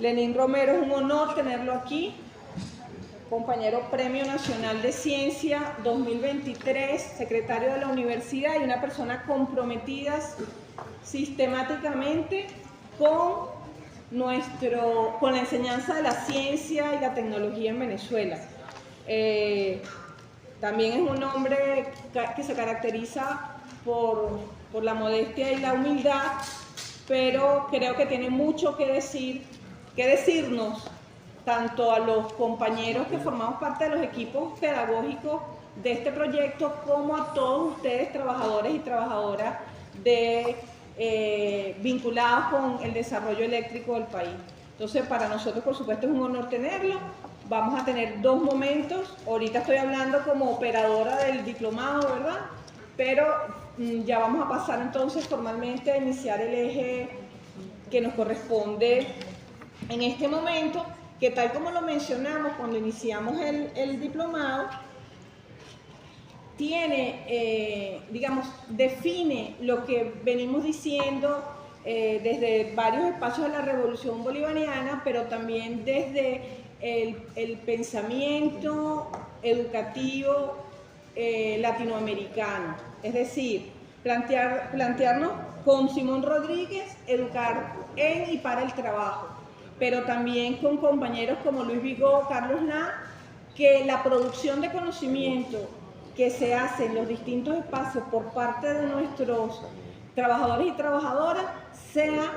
Lenín Romero, es un honor tenerlo aquí, compañero Premio Nacional de Ciencia 2023, secretario de la universidad y una persona comprometida sistemáticamente con la enseñanza de la ciencia y la tecnología en Venezuela. También es un hombre que se caracteriza por la modestia y la humildad, pero creo que tiene mucho que decirnos, tanto a los compañeros que formamos parte de los equipos pedagógicos de este proyecto, como a todos ustedes, trabajadores y trabajadoras vinculados con el desarrollo eléctrico del país. Entonces, para nosotros, por supuesto, es un honor tenerlo. Vamos a tener dos momentos. Ahorita estoy hablando como operadora del diplomado, ¿verdad? Pero ya vamos a pasar entonces formalmente a iniciar el eje que nos corresponde en este momento, que tal como lo mencionamos cuando iniciamos el diplomado, tiene, define lo que venimos diciendo desde varios espacios de la Revolución Bolivariana, pero también desde el pensamiento educativo latinoamericano. Es decir, plantearnos con Simón Rodríguez, educar en y para el trabajo, pero también con compañeros como Luis Vigó, Carlos Na, que la producción de conocimiento que se hace en los distintos espacios por parte de nuestros trabajadores y trabajadoras sea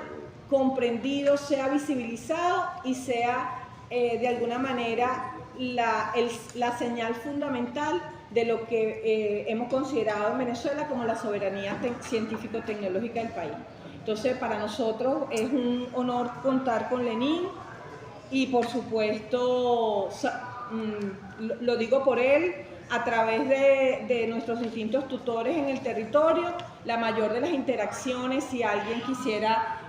comprendido, sea visibilizado y sea de alguna manera la señal fundamental de lo que hemos considerado en Venezuela como la soberanía científico-tecnológica del país. Entonces, para nosotros es un honor contar con Lenín y, por supuesto, lo digo por él, a través de nuestros distintos tutores en el territorio, la mayor de las interacciones, si alguien quisiera,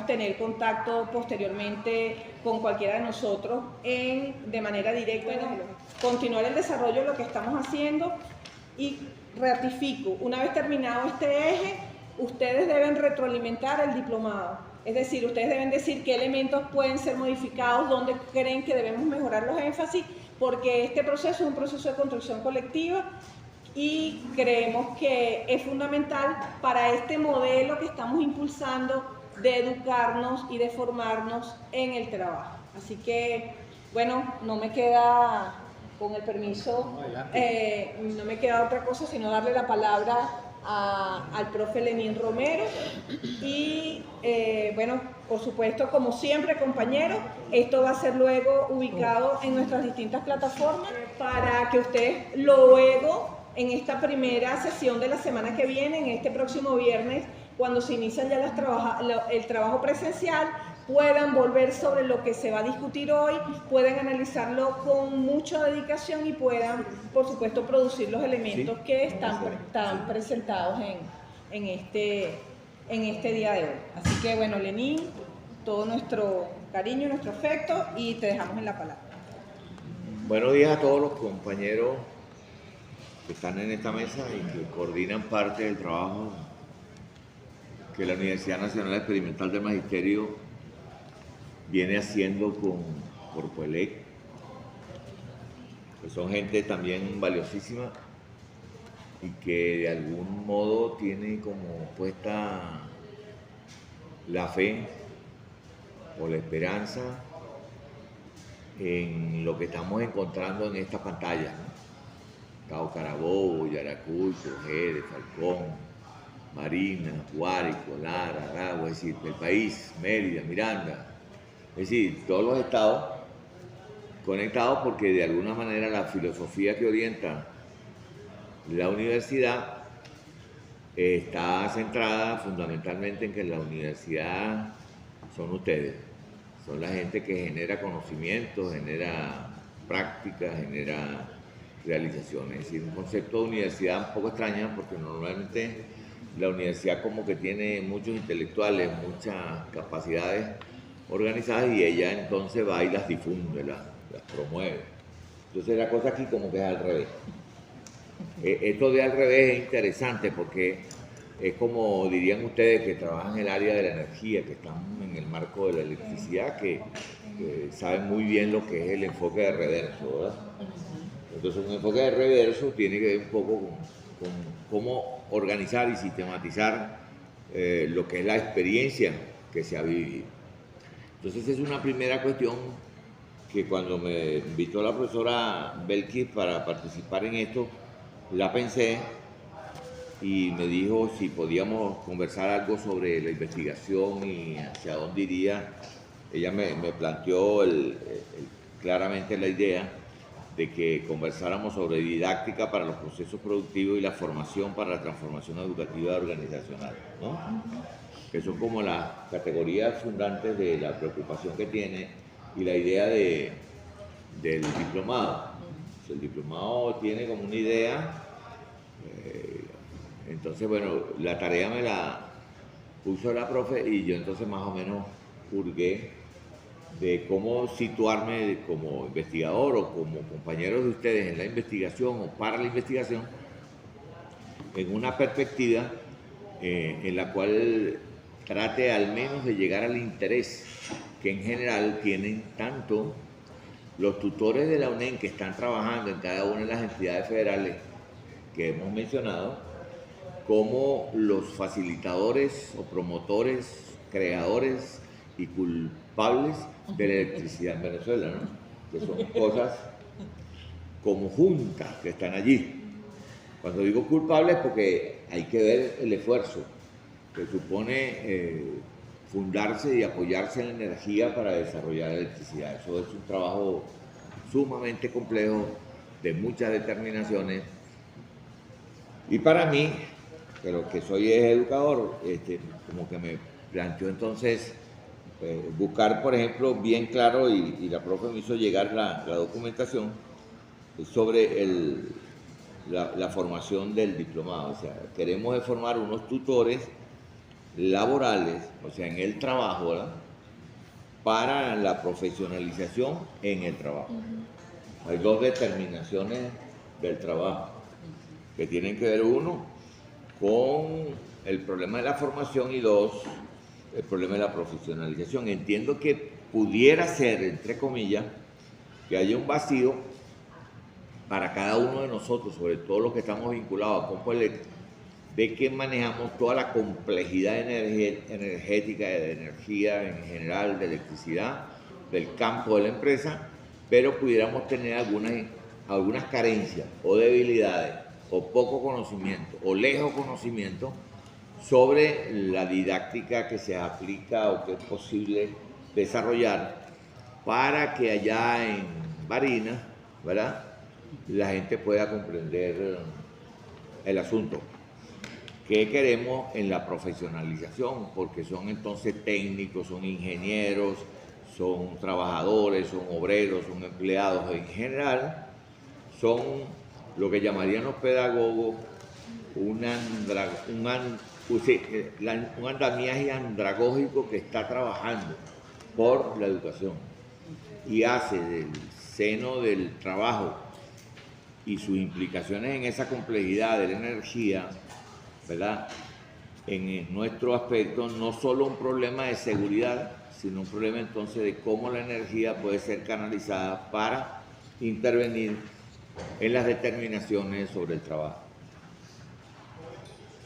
tener contacto posteriormente con cualquiera de nosotros de manera directa, continuar el desarrollo de lo que estamos haciendo. Y ratifico, una vez terminado este eje, ustedes deben retroalimentar el diplomado. Es decir, ustedes deben decir qué elementos pueden ser modificados, dónde creen que debemos mejorar los énfasis, porque este proceso es un proceso de construcción colectiva y creemos que es fundamental para este modelo que estamos impulsando de educarnos y de formarnos en el trabajo. Así que, bueno, no me queda, con el permiso, no me queda otra cosa sino darle la palabra al profe Lenín Romero y por supuesto, como siempre, compañeros, esto va a ser luego ubicado en nuestras distintas plataformas para que ustedes luego, en esta primera sesión de la semana que viene, en este próximo viernes, cuando se inician ya el trabajo presencial, puedan volver sobre lo que se va a discutir hoy, pueden analizarlo con mucha dedicación y puedan, por supuesto, producir los elementos que están presentados en este día de hoy. Así que, bueno, Lenín, todo nuestro cariño, nuestro afecto, y te dejamos en la palabra. Buenos días a todos los compañeros que están en esta mesa y que coordinan parte del trabajo que la Universidad Nacional Experimental del Magisterio viene haciendo con Corpoelec, que son gente también valiosísima y que de algún modo tiene como puesta la fe o la esperanza en lo que estamos encontrando en esta pantalla, ¿no? Cabo Carabobo, Yaracuy, Jerez, Falcón, Marina, Guárico, Lara, Aragua, es decir, el país, Mérida, Miranda, es decir, todos los estados conectados porque de alguna manera la filosofía que orienta la universidad está centrada fundamentalmente en que la universidad son ustedes, son la gente que genera conocimiento, genera práctica, genera realizaciones. Es decir, un concepto de universidad un poco extraño porque normalmente la universidad como que tiene muchos intelectuales, muchas capacidades organizadas y ella entonces va y las difunde, las promueve. Entonces la cosa aquí como que es al revés. Esto de al revés es interesante porque es como dirían ustedes que trabajan en el área de la energía, que están en el marco de la electricidad, que saben muy bien lo que es el enfoque de reverso, ¿verdad? Entonces un enfoque de reverso tiene que ver un poco con cómo organizar y sistematizar lo que es la experiencia que se ha vivido. Entonces es una primera cuestión que cuando me invitó la profesora Belkis para participar en esto, la pensé y me dijo si podíamos conversar algo sobre la investigación y hacia dónde iría. Ella me planteó claramente la idea de que conversáramos sobre didáctica para los procesos productivos y la formación para la transformación educativa organizacional, ¿no? Que son como las categorías fundantes de la preocupación que tiene y la idea del diplomado. El diplomado tiene como una idea, entonces bueno, la tarea me la puso la profe y yo entonces más o menos hurgué de cómo situarme como investigador o como compañero de ustedes en la investigación o para la investigación en una perspectiva en la cual trate al menos de llegar al interés que en general tienen tanto los tutores de la UNED que están trabajando en cada una de las entidades federales que hemos mencionado, como los facilitadores o promotores, creadores y culpables de la electricidad en Venezuela, ¿no? Que son cosas conjuntas que están allí. Cuando digo culpables porque hay que ver el esfuerzo que supone fundarse y apoyarse en la energía para desarrollar la electricidad. Eso es un trabajo sumamente complejo, de muchas determinaciones. Y para mí, pero que soy educador, como que me planteó entonces buscar, por ejemplo, bien claro, y la profe me hizo llegar la documentación sobre la formación del diplomado. O sea, queremos formar unos tutores laborales, o sea, en el trabajo, ¿verdad?, para la profesionalización en el trabajo. Hay dos determinaciones del trabajo que tienen que ver, uno, con el problema de la formación y dos, el problema de la profesionalización. Entiendo que pudiera ser, entre comillas, que haya un vacío para cada uno de nosotros, sobre todo los que estamos vinculados a Compo Eléctrico, de que manejamos toda la complejidad energética, de energía en general, de electricidad, del campo de la empresa, pero pudiéramos tener algunas carencias o debilidades, o poco conocimiento, o lejos conocimiento sobre la didáctica que se aplica o que es posible desarrollar para que allá en Barinas, ¿verdad?, la gente pueda comprender el asunto. ¿Qué queremos en la profesionalización? Porque son entonces técnicos, son ingenieros, son trabajadores, son obreros, son empleados en general, son lo que llamarían los pedagogos un andamiaje andragógico que está trabajando por la educación y hace del seno del trabajo y sus implicaciones en esa complejidad de la energía, ¿verdad?, en nuestro aspecto, no solo un problema de seguridad, sino un problema entonces de cómo la energía puede ser canalizada para intervenir en las determinaciones sobre el trabajo,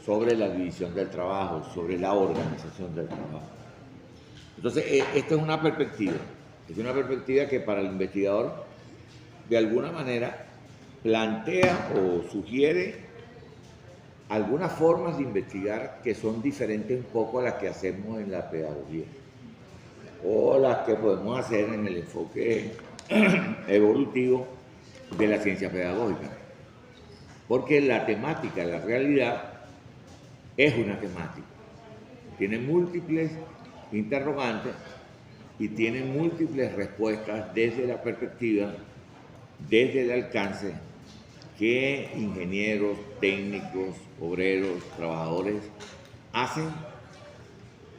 sobre la división del trabajo, sobre la organización del trabajo. Entonces, esta es una perspectiva que para el investigador, de alguna manera, plantea o sugiere algunas formas de investigar que son diferentes un poco a las que hacemos en la pedagogía o las que podemos hacer en el enfoque evolutivo de la ciencia pedagógica. Porque la temática, la realidad, es una temática. Tiene múltiples interrogantes y tiene múltiples respuestas desde la perspectiva, desde el alcance que ingenieros, técnicos, obreros, trabajadores hacen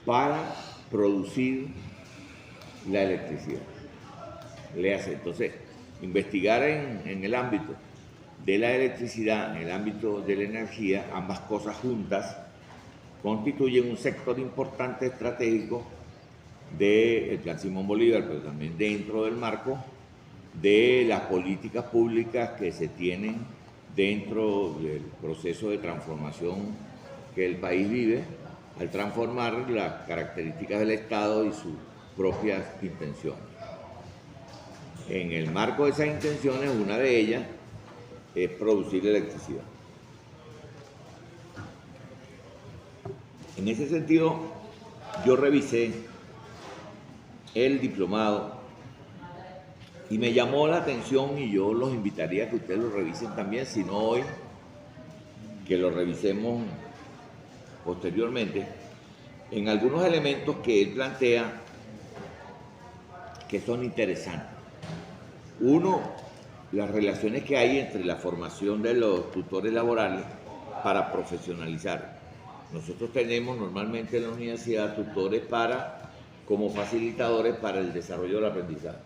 para producir la electricidad. Entonces, investigar en el ámbito de la electricidad, en el ámbito de la energía, ambas cosas juntas, constituyen un sector importante estratégico del Plan Simón Bolívar, pero también dentro del marco de las políticas públicas que se tienen dentro del proceso de transformación que el país vive al transformar las características del Estado y sus propias intenciones. En el marco de esas intenciones, una de ellas es producir electricidad. En ese sentido, yo revisé el diplomado y me llamó la atención, y yo los invitaría a que ustedes lo revisen también, si no hoy, que lo revisemos posteriormente, en algunos elementos que él plantea que son interesantes. Uno, las relaciones que hay entre la formación de los tutores laborales para profesionalizar. Nosotros tenemos normalmente en la universidad tutores como facilitadores para el desarrollo del aprendizaje.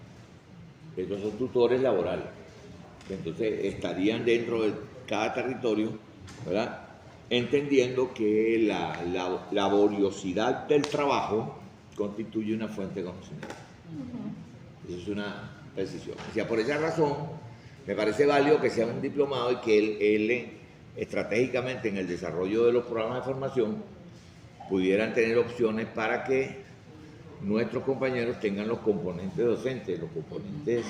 Estos son tutores laborales, que entonces estarían dentro de cada territorio, ¿verdad?, entendiendo que la laboriosidad del trabajo constituye una fuente de conocimiento. Esa es una precisión. O sea, por esa razón, me parece válido que sea un diplomado y que él estratégicamente en el desarrollo de los programas de formación pudieran tener opciones para que nuestros compañeros tengan los componentes docentes, los componentes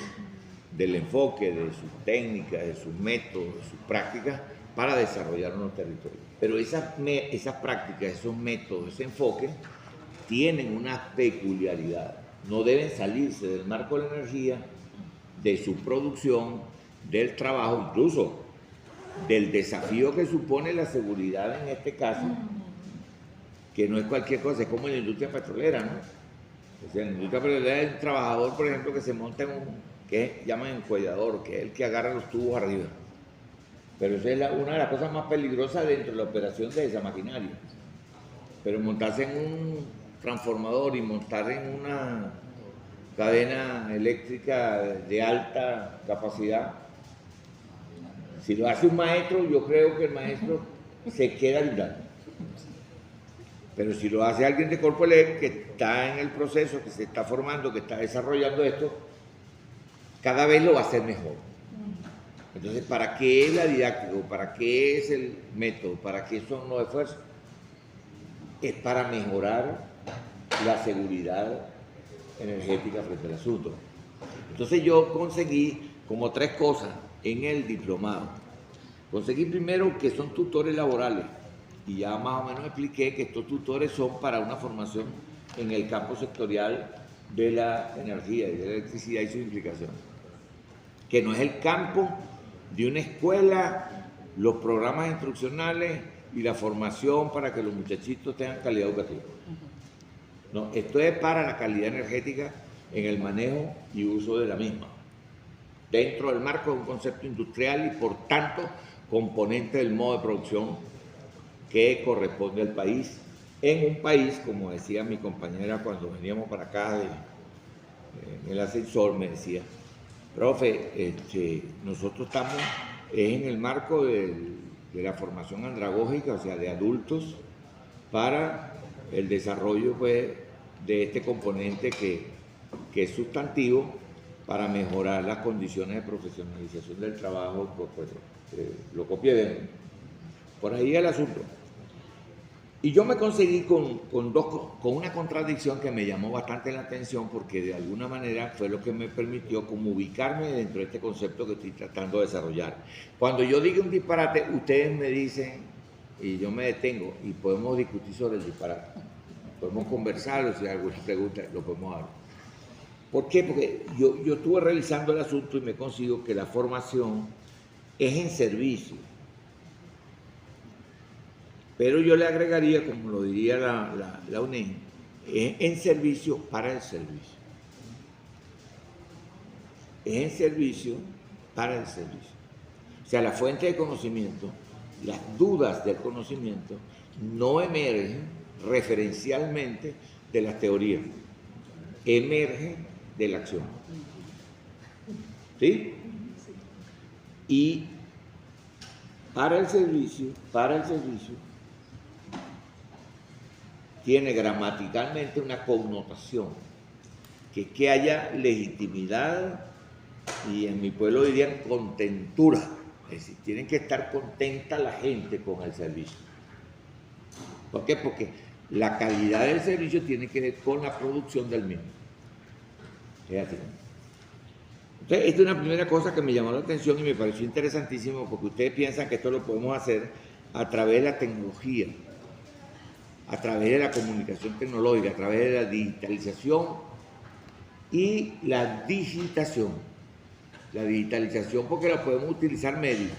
del enfoque, de sus técnicas, de sus métodos, de sus prácticas para desarrollar unos territorios. Pero esas prácticas, esos métodos, ese enfoque tienen una peculiaridad. No deben salirse del marco de la energía, de su producción, del trabajo, incluso del desafío que supone la seguridad en este caso, que no es cualquier cosa, es como en la industria petrolera, ¿no? O sea, en la industria petrolera hay un trabajador, por ejemplo, que se monta en que llaman encuellador, que es el que agarra los tubos arriba. Pero esa es una de las cosas más peligrosas dentro de la operación de esa maquinaria. Pero montarse en un transformador y montar en una cadena eléctrica de alta capacidad, si lo hace un maestro, yo creo que el maestro se queda librando. Pero si lo hace alguien de Corpoelec que está en el proceso, que se está formando, que está desarrollando esto, cada vez lo va a hacer mejor. Entonces, ¿para qué es la didáctica? ¿Para qué es el método? ¿Para qué son los esfuerzos? Es para mejorar la seguridad energética frente al asunto. Entonces yo conseguí como 3 cosas en el diplomado. Conseguí primero que son tutores laborales, y ya más o menos expliqué que estos tutores son para una formación en el campo sectorial de la energía y de la electricidad y sus implicaciones. Que no es el campo de una escuela, los programas instruccionales y la formación para que los muchachitos tengan calidad educativa. No, esto es para la calidad energética en el manejo y uso de la misma, dentro del marco de un concepto industrial y por tanto componente del modo de producción que corresponde al país, en un país, como decía mi compañera cuando veníamos para acá en el ascensor, me decía, profe, nosotros estamos en el marco de la formación andragógica, o sea, de adultos, para el desarrollo pues, de este componente que es sustantivo para mejorar las condiciones de profesionalización del trabajo, pues, lo copié bien. Por ahí el asunto. Y yo me conseguí con una contradicción que me llamó bastante la atención porque de alguna manera fue lo que me permitió como ubicarme dentro de este concepto que estoy tratando de desarrollar. Cuando yo diga un disparate, ustedes me dicen y yo me detengo y podemos discutir sobre el disparate. Podemos conversarlo, si hay alguna pregunta, lo podemos hablar. ¿Por qué? Porque yo estuve revisando el asunto y me consigo que la formación es en servicio. Pero yo le agregaría, como lo diría la UNED, es en servicio para el servicio. Es en servicio para el servicio. O sea, la fuente de conocimiento, las dudas del conocimiento, no emergen referencialmente de las teorías, emergen de la acción. ¿Sí? Y para el servicio, tiene gramaticalmente una connotación, que es que haya legitimidad y en mi pueblo dirían contentura, es decir, tienen que estar contenta la gente con el servicio. ¿Por qué? Porque la calidad del servicio tiene que ver con la producción del mismo. Es así. Entonces, esta es una primera cosa que me llamó la atención y me pareció interesantísimo, porque ustedes piensan que esto lo podemos hacer a través de la tecnología, a través de la comunicación tecnológica, a través de la digitalización y la digitación. La digitalización porque la podemos utilizar medios,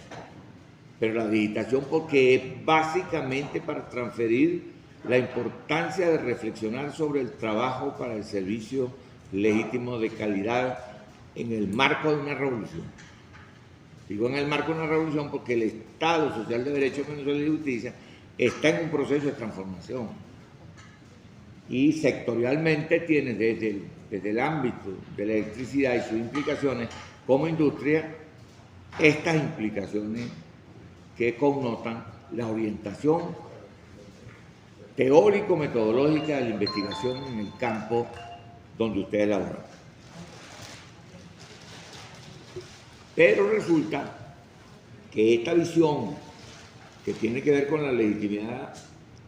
pero la digitación porque es básicamente para transferir la importancia de reflexionar sobre el trabajo para el servicio legítimo de calidad en el marco de una revolución. Digo en el marco de una revolución porque el Estado Social de Derecho, Venezuela y Justicia está en un proceso de transformación y sectorialmente tiene desde el ámbito de la electricidad y sus implicaciones como industria, estas implicaciones que connotan la orientación teórico-metodológica de la investigación en el campo donde ustedes laboran. Pero resulta que esta visión que tiene que ver con la legitimidad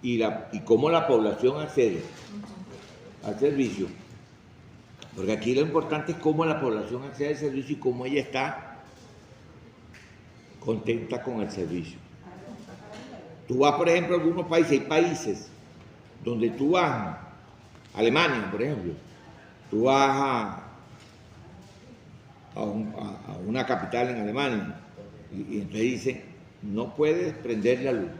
y cómo la población accede al servicio, porque aquí lo importante es cómo la población accede al servicio y cómo ella está contenta con el servicio. Tú vas, por ejemplo, a algunos países, hay países donde tú vas, Alemania, por ejemplo, tú vas a una capital en Alemania y entonces dicen, no puedes prender la luz,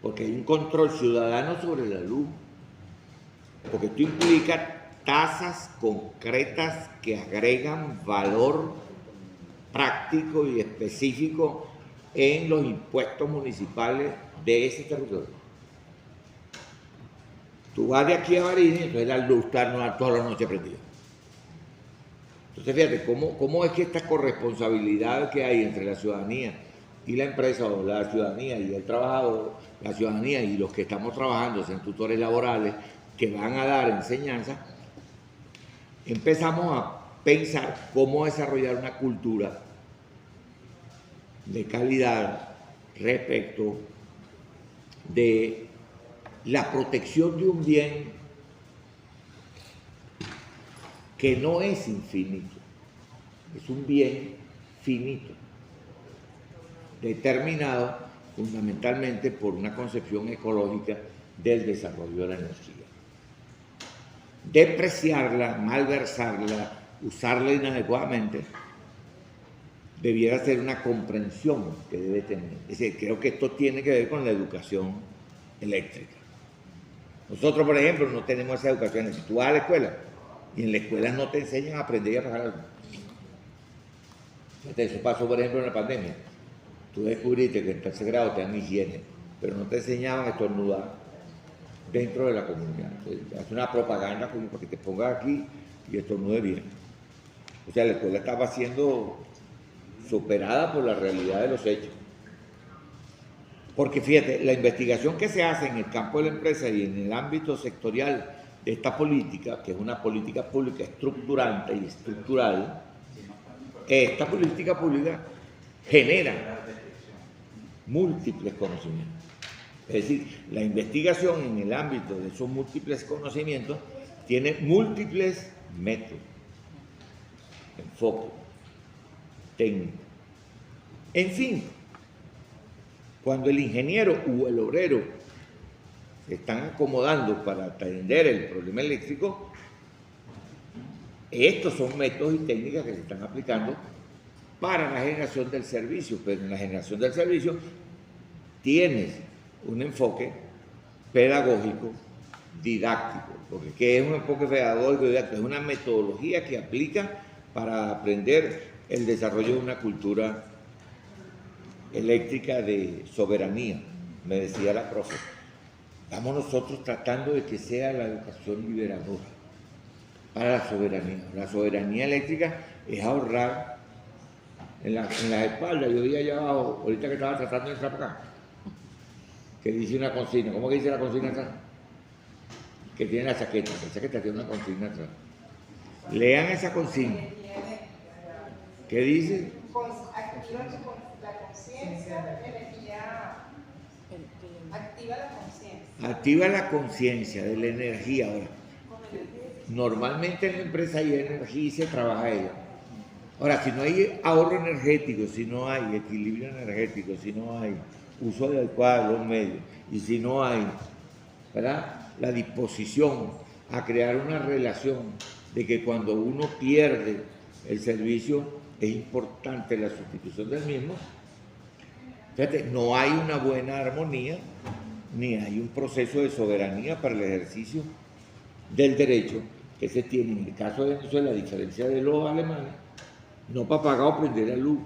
porque hay un control ciudadano sobre la luz, porque esto implica tasas concretas que agregan valor práctico y específico en los impuestos municipales de ese territorio. Tú vas de aquí a Barinas y entonces la luz está toda la noche prendida. Entonces fíjate, ¿cómo es que esta corresponsabilidad que hay entre la ciudadanía y la empresa, o la ciudadanía y el trabajador, la ciudadanía y los que estamos trabajando, sean tutores laborales, que van a dar enseñanza, empezamos a pensar cómo desarrollar una cultura de calidad respecto de la protección de un bien que no es infinito, es un bien finito, determinado fundamentalmente por una concepción ecológica del desarrollo de la energía. Depreciarla, malversarla, usarla inadecuadamente, debiera ser una comprensión que debe tener. Es decir, creo que esto tiene que ver con la educación eléctrica. Nosotros, por ejemplo, no tenemos esa educación. Si tú vas a la escuela y en la escuela no te enseñan a aprender y a apagar la luz. Eso pasó, por ejemplo, en la pandemia. Tú descubriste que en tercer grado te dan higiene, pero no te enseñaban a estornudar dentro de la comunidad. Entonces, hace una propaganda como para que te pongas aquí y estornude bien. O sea, la escuela estaba siendo superada por la realidad de los hechos. Porque fíjate, la investigación que se hace en el campo de la empresa y en el ámbito sectorial de esta política, que es una política pública estructurante y estructural, esta política pública genera múltiples conocimientos. Es decir, la investigación en el ámbito de esos múltiples conocimientos tiene múltiples métodos, enfoques, técnicos. En fin, cuando el ingeniero o el obrero se están acomodando para atender el problema eléctrico, estos son métodos y técnicas que se están aplicando para la generación del servicio, pero en la generación del servicio tienes un enfoque pedagógico, didáctico, porque ¿qué es un enfoque pedagógico didáctico? Es una metodología que aplica para aprender el desarrollo de una cultura eléctrica de soberanía, me decía la profe. Estamos nosotros tratando de que sea la educación liberadora para la soberanía. La soberanía eléctrica es ahorrar en las espaldas. Yo vi allá abajo, ahorita que estaba tratando de entrar para acá, que dice una consigna. ¿Cómo que dice la consigna atrás? Que tiene la chaqueta. La chaqueta tiene una consigna atrás. Lean esa consigna. ¿Qué dice? Activa la conciencia, energía. Activa la conciencia. Activa la conciencia de la energía. Ahora, normalmente en la empresa hay energía y se trabaja ella. Ahora, si no hay ahorro energético, si no hay equilibrio energético, si no hay uso adecuado de los medios y si no hay, ¿verdad?, la disposición a crear una relación de que cuando uno pierde el servicio es importante la sustitución del mismo, fíjate, no hay una buena armonía ni hay un proceso de soberanía para el ejercicio del derecho que se tiene en el caso de Venezuela, a diferencia de los alemanes, no para pagar o prender la luz,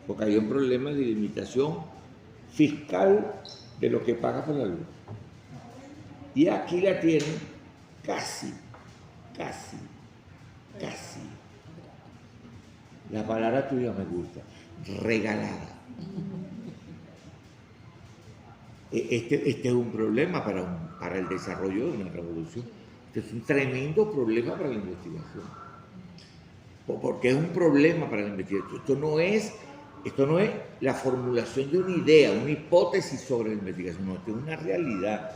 porque hay un problema de limitación fiscal de lo que paga por la luz. Y aquí la tienen casi, la palabra tuya me gusta, regalada. Este es un problema para el desarrollo de una revolución. Este es un tremendo problema para la investigación. Porque es un problema para la investigación. Esto no es la formulación de una idea, una hipótesis sobre la investigación, no, esto es una realidad.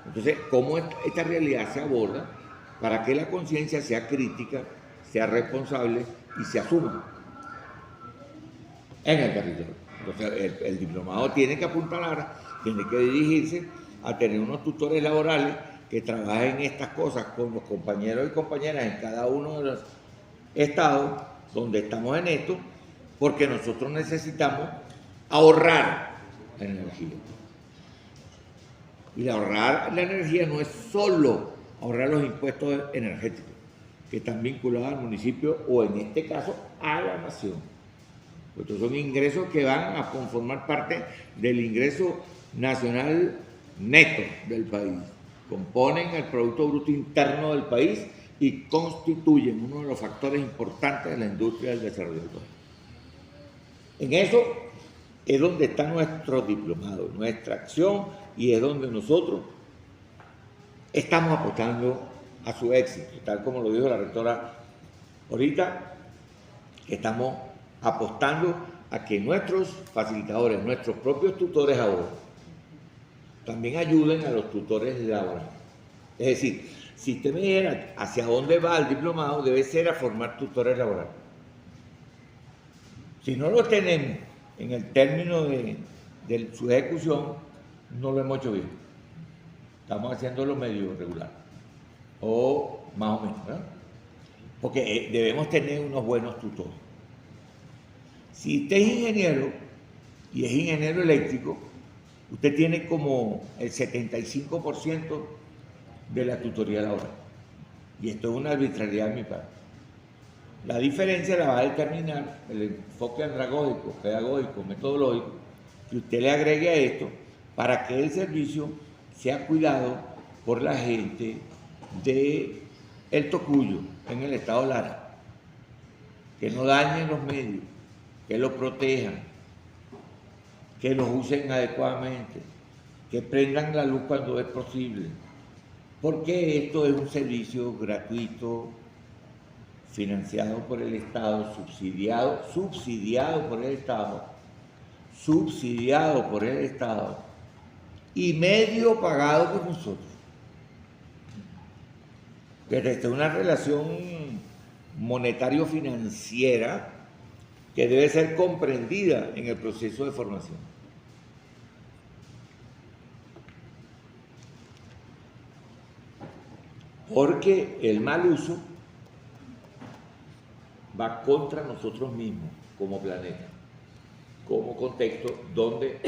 Entonces, ¿cómo esta realidad se aborda para que la conciencia sea crítica, sea responsable y se asuma en el territorio? Entonces, el diplomado tiene que apuntalar, tiene que dirigirse a tener unos tutores laborales que trabajen estas cosas con los compañeros y compañeras en cada uno de los estados donde estamos en esto, porque nosotros necesitamos ahorrar energía. Y ahorrar la energía no es solo ahorrar los impuestos energéticos, que están vinculados al municipio o en este caso a la nación. Estos son ingresos que van a conformar parte del ingreso nacional neto del país. Componen el Producto Bruto Interno del país y constituyen uno de los factores importantes de la industria del desarrollo del país. En eso es donde está nuestro diplomado, nuestra acción, y es donde nosotros estamos apostando a su éxito, tal como lo dijo la rectora ahorita, estamos apostando a que nuestros facilitadores, nuestros propios tutores ahora, también ayuden a los tutores laborales. Es decir, si usted me dijera hacia dónde va el diplomado, debe ser a formar tutores laborales. Si no lo tenemos en el término de su ejecución, no lo hemos hecho bien. Estamos haciéndolo medio regular, o más o menos, ¿verdad? Porque debemos tener unos buenos tutores. Si usted es ingeniero y es ingeniero eléctrico, usted tiene como el 75% de la tutoría laboral. Y esto es una arbitrariedad de mi parte. La diferencia la va a determinar el enfoque andragógico, pedagógico, metodológico, que usted le agregue a esto para que el servicio sea cuidado por la gente de El Tocuyo, en el estado Lara. Que no dañen los medios, que los protejan, que los usen adecuadamente, que prendan la luz cuando es posible, porque esto es un servicio gratuito, financiado por el Estado, subsidiado por el Estado y medio pagado por nosotros. Pero esta es una relación monetario-financiera que debe ser comprendida en el proceso de formación. Porque el mal uso va contra nosotros mismos como planeta, como contexto donde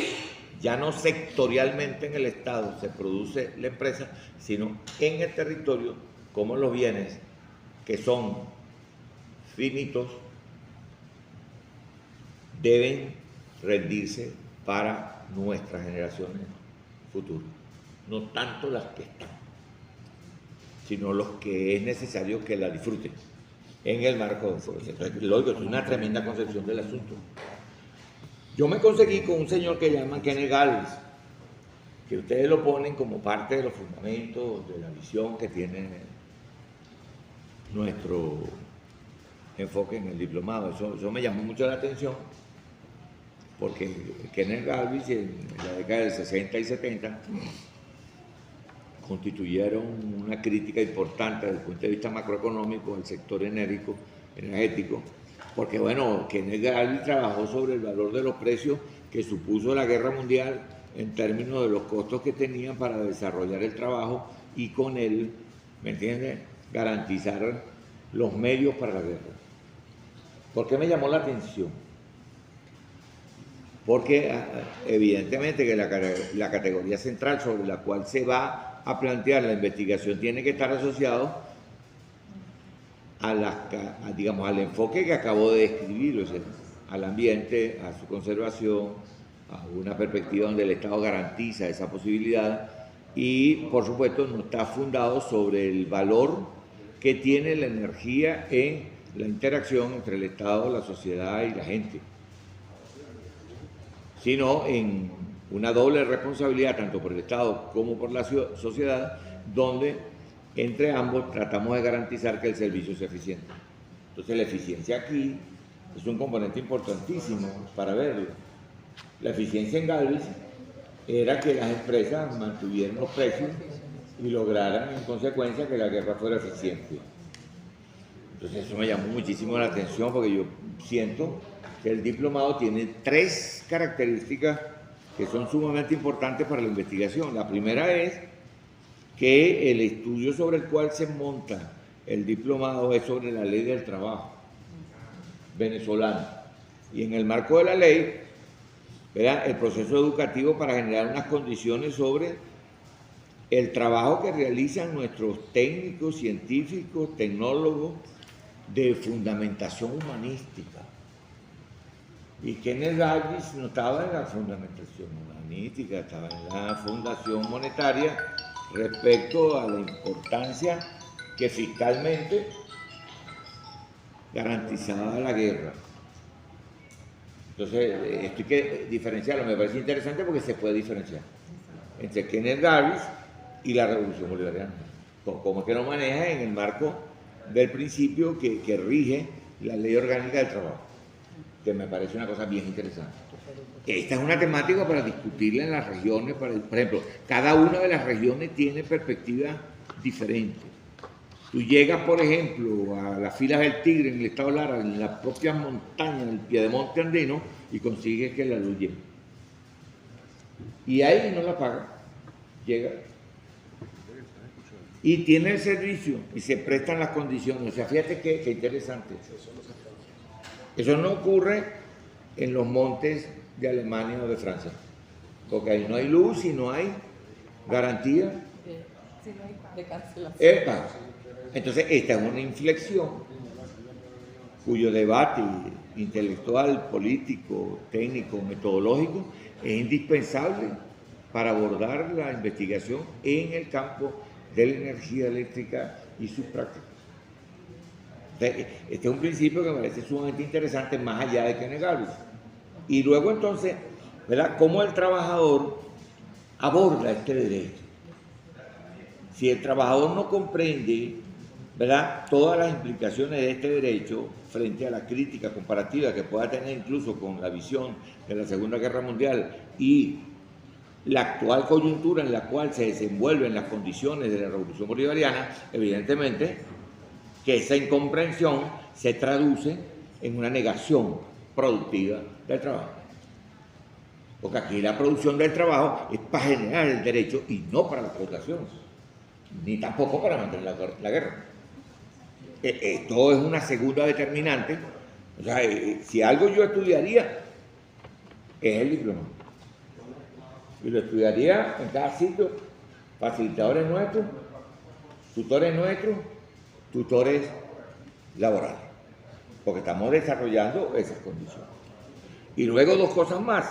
ya no sectorialmente en el Estado se produce la empresa, sino en el territorio, como los bienes que son finitos deben rendirse para nuestras generaciones futuras, no tanto las que están, sino los que es necesario que la disfruten en el marco de Foro. Entonces, lógico, es una tremenda concepción del asunto. Yo me conseguí con un señor que llaman Kenneth Galvez, que ustedes lo ponen como parte de los fundamentos de la visión que tiene nuestro enfoque en el diplomado. Eso me llamó mucho la atención, porque Kenneth Galbraith en la década del 60 y 70 constituyeron una crítica importante desde el punto de vista macroeconómico del sector energético, porque bueno, Kenneth Galbraith trabajó sobre el valor de los precios que supuso la guerra mundial en términos de los costos que tenían para desarrollar el trabajo y con él, ¿me entiendes?, garantizar los medios para la guerra. ¿Por qué me llamó la atención? Porque evidentemente que la categoría central sobre la cual se va a plantear la investigación tiene que estar asociado digamos, al enfoque que acabo de describir, o sea, al ambiente, a su conservación, a una perspectiva donde el Estado garantiza esa posibilidad y, por supuesto, no está fundado sobre el valor que tiene la energía en la interacción entre el Estado, la sociedad y la gente, sino en una doble responsabilidad, tanto por el Estado como por la sociedad, donde entre ambos tratamos de garantizar que el servicio sea eficiente. Entonces la eficiencia aquí es un componente importantísimo para verlo. La eficiencia en Galbraith era que las empresas mantuvieran los precios y lograran en consecuencia que la guerra fuera eficiente. Entonces eso me llamó muchísimo la atención porque yo siento que el diplomado tiene 3 características que son sumamente importantes para la investigación. La primera es que el estudio sobre el cual se monta el diplomado es sobre la ley del trabajo venezolana. Y en el marco de la ley, ¿verdad?, el proceso educativo para generar unas condiciones sobre el trabajo que realizan nuestros técnicos, científicos, tecnólogos de fundamentación humanística. Y Kenneth Galbraith no estaba en la fundamentación humanística, estaba en la fundación monetaria respecto a la importancia que fiscalmente garantizaba la guerra. Entonces, esto hay que diferenciarlo, me parece interesante porque se puede diferenciar entre Kenneth Galbraith y la Revolución Bolivariana, como es que lo maneja en el marco del principio que rige la ley orgánica del trabajo, que me parece una cosa bien interesante. Esta es una temática para discutirla en las regiones, por ejemplo, cada una de las regiones tiene perspectivas diferentes. Tú llegas, por ejemplo, a las filas del Tigre en el estado Lara, en las propias montañas del Piedemonte andino, y consigues que la luz llegue. Y ahí no la paga, llega. Y tiene el servicio y se prestan las condiciones. O sea, fíjate qué interesante. Eso no ocurre en los montes de Alemania o de Francia, porque ahí no hay luz y no hay garantía de cancelación. ¡Epa! Entonces, esta es una inflexión cuyo debate intelectual, político, técnico, metodológico es indispensable para abordar la investigación en el campo de la energía eléctrica y sus prácticas. Este es un principio que me parece sumamente interesante, más allá de Kenneth Galbraith. Y luego entonces, ¿verdad?, cómo el trabajador aborda este derecho. Si el trabajador no comprende, ¿verdad?, todas las implicaciones de este derecho frente a la crítica comparativa que pueda tener incluso con la visión de la Segunda Guerra Mundial y la actual coyuntura en la cual se desenvuelven las condiciones de la Revolución Bolivariana, evidentemente que esa incomprensión se traduce en una negación productiva del trabajo. Porque aquí la producción del trabajo es para generar el derecho y no para la explotación, ni tampoco para mantener la guerra. Esto es una segunda determinante. O sea, si algo yo estudiaría, es el diploma. Y lo estudiaría en cada sitio, facilitadores nuestros, tutores laborales, porque estamos desarrollando esas condiciones. Y luego 2 cosas más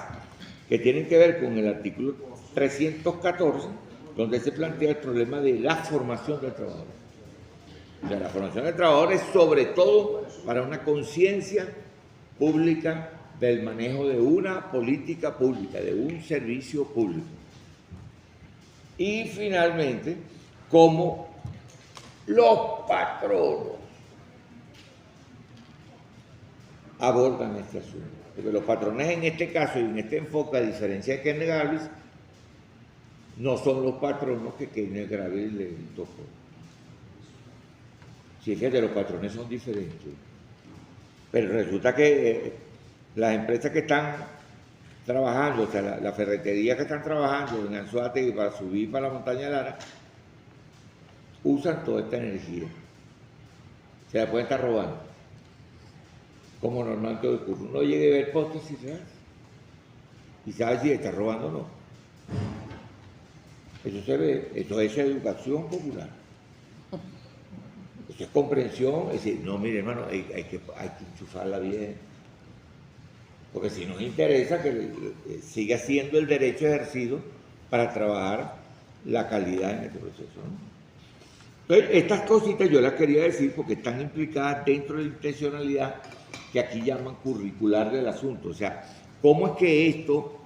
que tienen que ver con el artículo 314, donde se plantea el problema de la formación del trabajador. O sea, la formación del trabajador es sobre todo para una conciencia pública del manejo de una política pública, de un servicio público. Y finalmente, cómo los patronos abordan este asunto. Porque los patrones en este caso y en este enfoque, a diferencia de Kenneth Gravis, no son los patronos que Kenneth Gravis le tocó. Si fíjate, los patrones son diferentes. Pero resulta que las empresas que están trabajando, o sea, la ferretería que están trabajando en Anzoátegui para subir para la montaña Lara, usan toda esta energía. Se la pueden estar robando. Como normal todo el curso. Uno llega a ver postes y sabe si está robando o no. Eso se ve, eso es educación popular. Eso es comprensión, es decir, no, mire hermano, hay que enchufarla bien. Porque si nos interesa que siga siendo el derecho ejercido para trabajar la calidad en este proceso, ¿no? Entonces, estas cositas yo las quería decir porque están implicadas dentro de la intencionalidad que aquí llaman curricular del asunto. O sea, cómo es que esto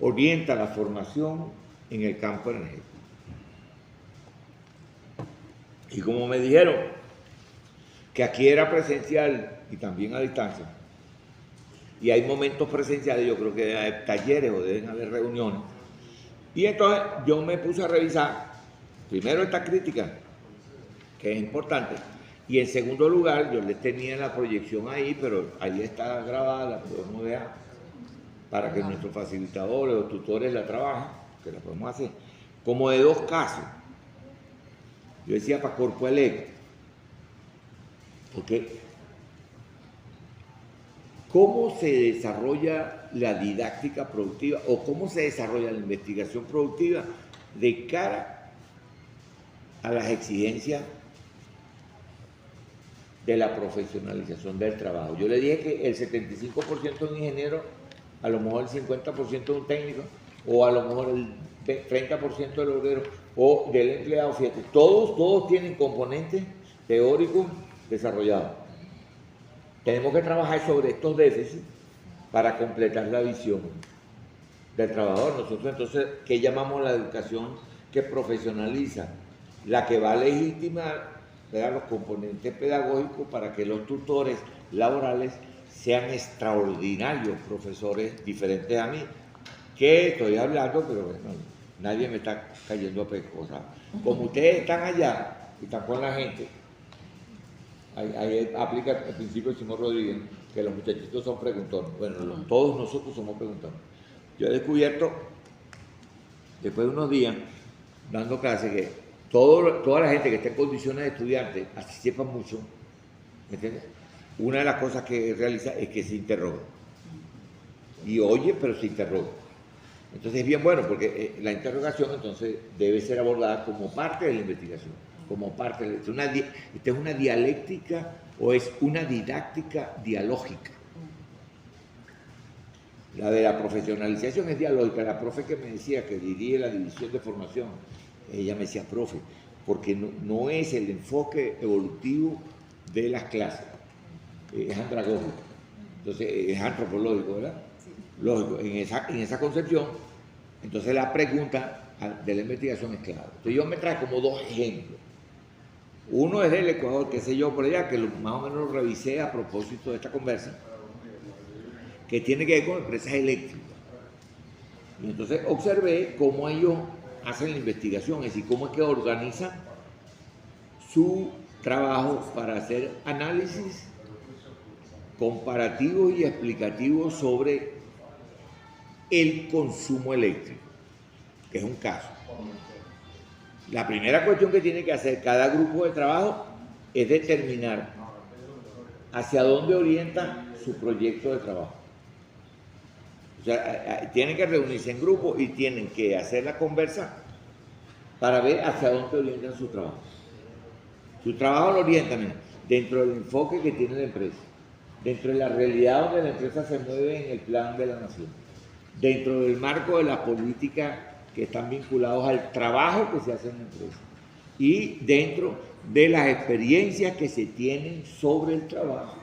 orienta la formación en el campo energético. Y como me dijeron que aquí era presencial y también a distancia, y hay momentos presenciales, yo creo que hay talleres o deben haber reuniones, y entonces yo me puse a revisar primero esta crítica, que es importante, y en segundo lugar, yo les tenía la proyección ahí, pero ahí está grabada, la podemos ver para que nuestros facilitadores o tutores la trabajen, que la podemos hacer, como de dos casos. Yo decía para Corpo Electric, porque ¿cómo se desarrolla la didáctica productiva o cómo se desarrolla la investigación productiva de cara a las exigencias de la profesionalización del trabajo? Yo le dije que el 75% de un ingeniero, a lo mejor el 50% de un técnico, o a lo mejor el 30% del obrero o del empleado, fíjate, todos tienen componentes teóricos desarrollados. Tenemos que trabajar sobre estos déficits para completar la visión del trabajador. Nosotros entonces, ¿qué llamamos la educación que profesionaliza? La que va a legitimar, ¿verdad?, los componentes pedagógicos para que los tutores laborales sean extraordinarios profesores diferentes a mí. Que estoy hablando, pero bueno, nadie me está cayendo a pesco. O sea, como ustedes están allá y están con la gente, ahí aplica el principio de Simón Rodríguez, que los muchachitos son preguntones. Bueno, todos nosotros somos preguntones. Yo he descubierto, después de unos días, dando clases, que toda la gente que está en condiciones de estudiante, así sepa mucho, ¿me entiendes? Una de las cosas que realiza es que se interroga. Y oye, pero se interroga. Entonces es bien bueno, porque la interrogación entonces debe ser abordada como parte de la investigación, como parte de esta es una dialéctica o es una didáctica dialógica. La de la profesionalización es dialógica. La profe que me decía que dirige la división de formación, ella me decía, profe, porque no es el enfoque evolutivo de las clases, es andragógico, entonces es antropológico, ¿verdad? Sí. Lógico, en esa concepción, entonces la pregunta de la investigación es clave. Entonces yo me traje como dos ejemplos. Uno es del Ecuador, qué sé yo, por allá, que más o menos lo revisé a propósito de esta conversa, que tiene que ver con empresas eléctricas. Y entonces observé cómo ellos hacen la investigación, es decir, cómo es que organizan su trabajo para hacer análisis comparativos y explicativos sobre el consumo eléctrico, que es un caso. La primera cuestión que tiene que hacer cada grupo de trabajo es determinar hacia dónde orienta su proyecto de trabajo. O sea, tienen que reunirse en grupo y tienen que hacer la conversa para ver hacia dónde orientan su trabajo. Su trabajo lo orientan dentro del enfoque que tiene la empresa, dentro de la realidad donde la empresa se mueve en el plan de la nación, dentro del marco de las políticas que están vinculados al trabajo que se hace en la empresa y dentro de las experiencias que se tienen sobre el trabajo.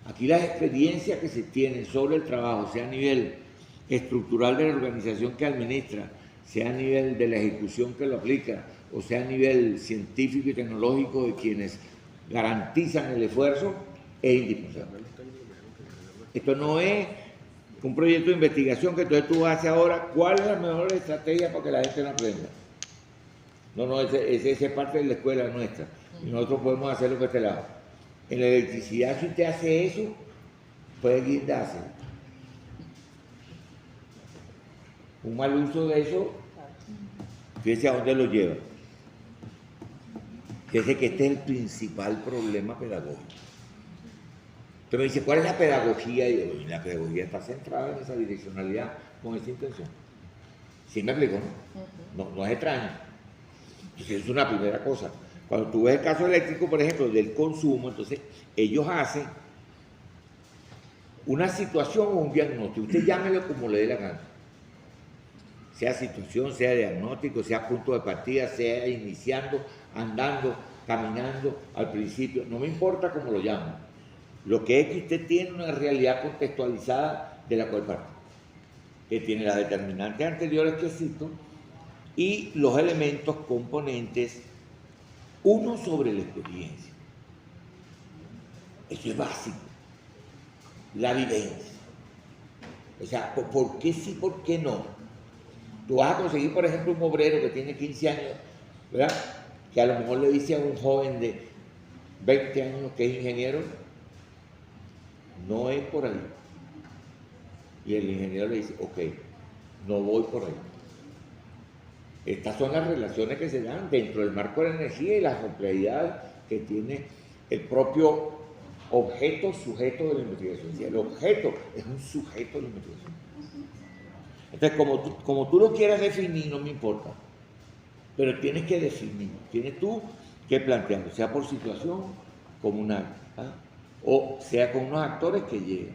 Aquí las experiencias que se tienen sobre el trabajo, sea a nivel estructural de la organización que administra, sea a nivel de la ejecución que lo aplica, o sea a nivel científico y tecnológico de quienes garantizan el esfuerzo, es indispensable. Esto no es un proyecto de investigación que entonces tú haces ahora, ¿cuál es la mejor estrategia para que la gente no aprenda? No, esa es parte de la escuela nuestra. Y nosotros podemos hacerlo por este lado. En la electricidad, si usted hace eso, puede guindarse. Un mal uso de eso, fíjese a dónde lo lleva. Fíjese que este es el principal problema pedagógico. Usted me dice, ¿cuál es la pedagogía? Y la pedagogía está centrada en esa direccionalidad, con esa intención. ¿Sí me explico? No es extraño. Entonces, es una primera cosa. Cuando tú ves el caso eléctrico, por ejemplo, del consumo, entonces ellos hacen una situación o un diagnóstico. Usted llámelo como le dé la gana. Sea situación, sea diagnóstico, sea punto de partida, sea iniciando, andando, caminando al principio. No me importa cómo lo llamen. Lo que es que usted tiene una realidad contextualizada de la cual parte. Que tiene las determinantes anteriores que cito y los elementos componentes, uno sobre la experiencia. Eso es básico. La vivencia. O sea, ¿por qué sí, por qué no? Tú vas a conseguir, por ejemplo, un obrero que tiene 15 años, ¿verdad? Que a lo mejor le dice a un joven de 20 años que es ingeniero, no es por ahí. Y el ingeniero le dice, ok, no voy por ahí. Estas son las relaciones que se dan dentro del marco de la energía y las complejidades que tiene el propio objeto, sujeto de la investigación. Si el objeto es un sujeto de la investigación. Entonces, como tú lo quieras definir, no me importa. Pero tienes que definir, tienes tú que plantearlo, sea por situación comunal, ¿ah? O sea con unos actores que lleguen,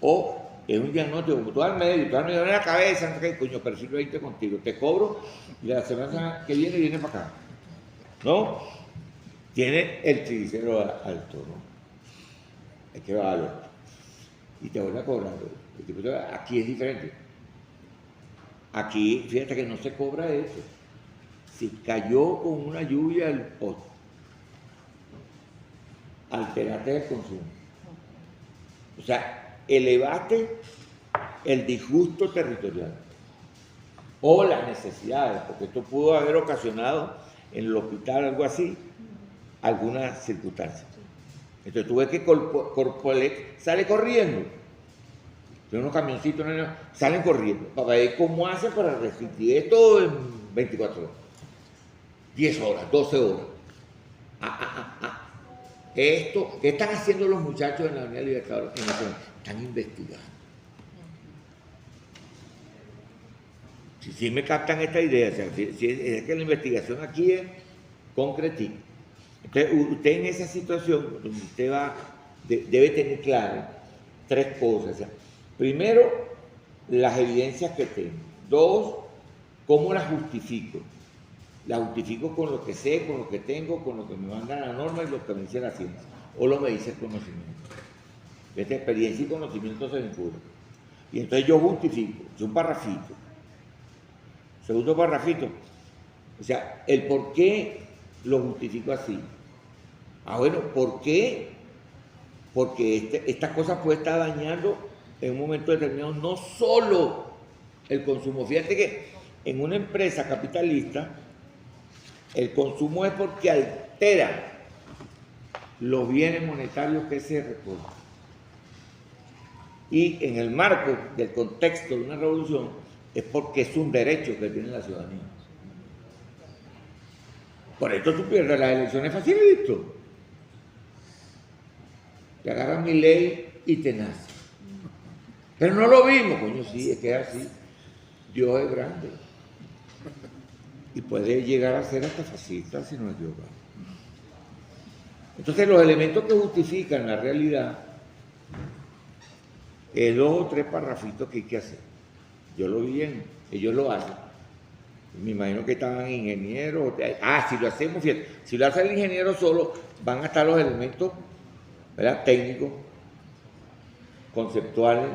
o es un diagnóstico, como tú al medio en la cabeza, no sé qué, coño, pero si lo hice contigo, te cobro y la semana que viene para acá, ¿no? Tiene el triglicérido alto, ¿no? Hay que bajarlo y te vuelve a cobrar. Aquí es diferente. Aquí, fíjate que no se cobra eso. Si cayó con una lluvia el poste, alteraste el consumo. O sea, elevaste el disgusto territorial o las necesidades, porque esto pudo haber ocasionado en el hospital algo así, algunas circunstancias. Entonces tú ves que Corpoelec sale corriendo. Unos camioncitos salen corriendo para ver cómo hacen para resistir esto en 24 horas, 10 horas, 12 horas. Esto, ¿qué están haciendo los muchachos en la Avenida Libertador? Están investigando. Si me captan esta idea, o sea, si es que la investigación aquí es concretica. Entonces, usted en esa situación, donde usted debe tener claro 3 cosas. O sea, primero, las evidencias que tengo. 2, cómo las justifico. Las justifico con lo que sé, con lo que tengo, con lo que me mandan la norma y lo que me dice la ciencia. O lo me dice el conocimiento. Esta experiencia y conocimiento se vinculan. Y entonces yo justifico. Es un parrafito. Segundo parrafito. O sea, el por qué lo justifico así. Bueno, ¿por qué? Porque esta cosa puede estar dañando en un momento determinado no solo el consumo. Fíjate que en una empresa capitalista el consumo es porque altera los bienes monetarios que se reportan. Y en el marco del contexto de una revolución es porque es un derecho que tiene la ciudadanía. Por esto tú pierdes las elecciones facilito. Te agarran mi ley y te nace. Pero no lo vimos, coño, sí, es que es así. Dios es grande. Y puede llegar a ser hasta fascista si no es Dios. Entonces los elementos que justifican la realidad es 2 o 3 parrafitos que hay que hacer. Yo lo vi ellos lo hacen. Me imagino que estaban ingenieros. Si lo hacemos, fíjate, si lo hace el ingeniero solo, van a estar los elementos, ¿verdad?, técnicos, conceptuales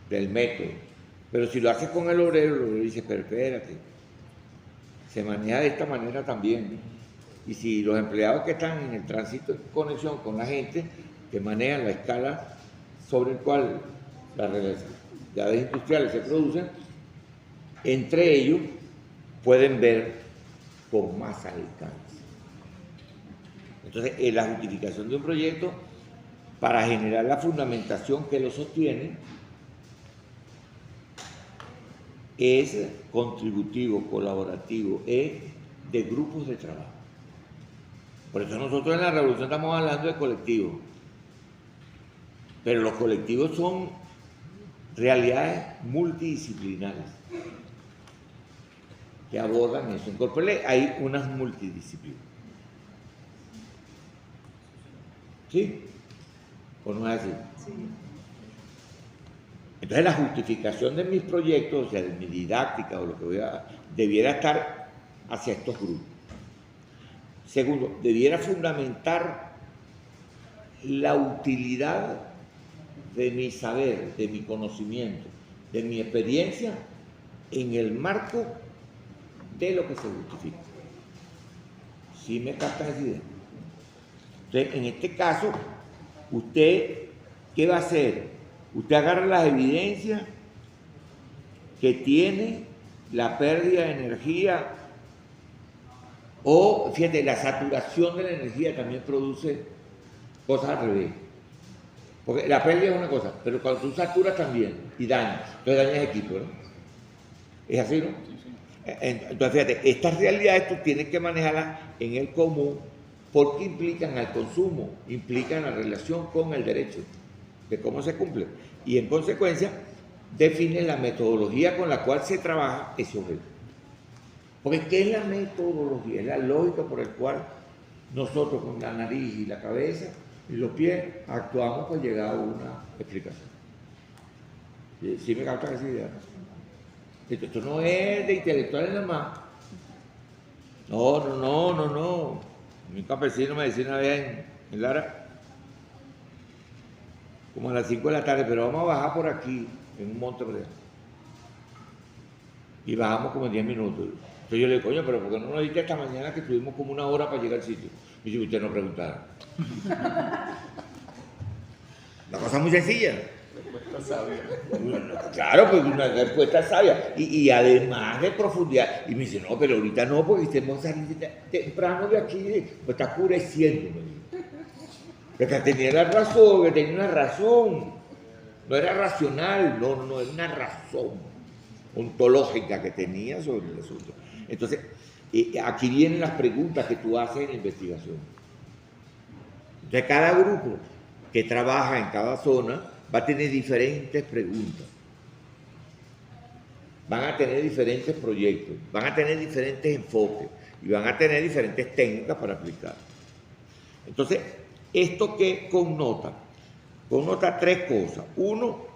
del método. Pero si lo haces con el obrero dice, pero espérate, se maneja de esta manera también. Y si los empleados que están en el tránsito de conexión con la gente, que manejan la escala sobre el cual las realidades industriales se producen, entre ellos pueden ver con más alcance. Entonces, la justificación de un proyecto para generar la fundamentación que lo sostiene es contributivo, colaborativo, es de grupos de trabajo. Por eso nosotros en la revolución estamos hablando de colectivos, pero los colectivos son realidades multidisciplinares que abordan eso. En Corporelec hay unas multidisciplinas. ¿Sí? ¿O no es así? Sí. Entonces la justificación de mis proyectos, o sea, de mi didáctica o lo que debiera estar hacia estos grupos. Segundo, debiera fundamentar la utilidad de mi saber, de mi conocimiento, de mi experiencia en el marco de lo que se justifica. ¿Sí me capta esa idea? Entonces, en este caso, ¿usted qué va a hacer? Usted agarra las evidencias que tiene la pérdida de energía o, fíjate, la saturación de la energía también produce cosas al revés. Porque la pérdida es una cosa, pero cuando tú saturas también y dañas, entonces dañas equipo, ¿no? ¿Es así, no? Entonces, fíjate, estas realidades tú tienes que manejarlas en el común porque implican al consumo, implican la relación con el derecho, de cómo se cumple. Y en consecuencia, define la metodología con la cual se trabaja ese objeto. Porque ¿qué es la metodología? Es la lógica por la cual nosotros con la nariz y la cabeza y los pies actuamos para llegar a una explicación. ¿Sí me capta esa idea? Esto no es de intelectuales nada más. No. Mi campesino me decía una vez en Lara, como a las 5 de la tarde, pero vamos a bajar por aquí, en un monte por allá. Y bajamos como en 10 minutos. Entonces yo le digo, coño, pero ¿por qué no nos dijiste esta mañana que estuvimos como una hora para llegar al sitio? Y dice, usted no preguntara. La cosa muy sencilla. Respuesta sabia. Claro, pues una respuesta sabia. Y además de profundidad. Y me dice, no, pero ahorita no, porque estemos saliendo temprano de aquí, pues está oscureciendo. Que tenía la razón, que tenía una razón. No era racional, no, era una razón ontológica que tenía sobre el asunto. Entonces, aquí vienen las preguntas que tú haces en la investigación. Entonces, cada grupo que trabaja en cada zona va a tener diferentes preguntas. Van a tener diferentes proyectos, van a tener diferentes enfoques y van a tener diferentes técnicas para aplicar. Entonces, ¿esto qué connota? Connota tres cosas. Uno,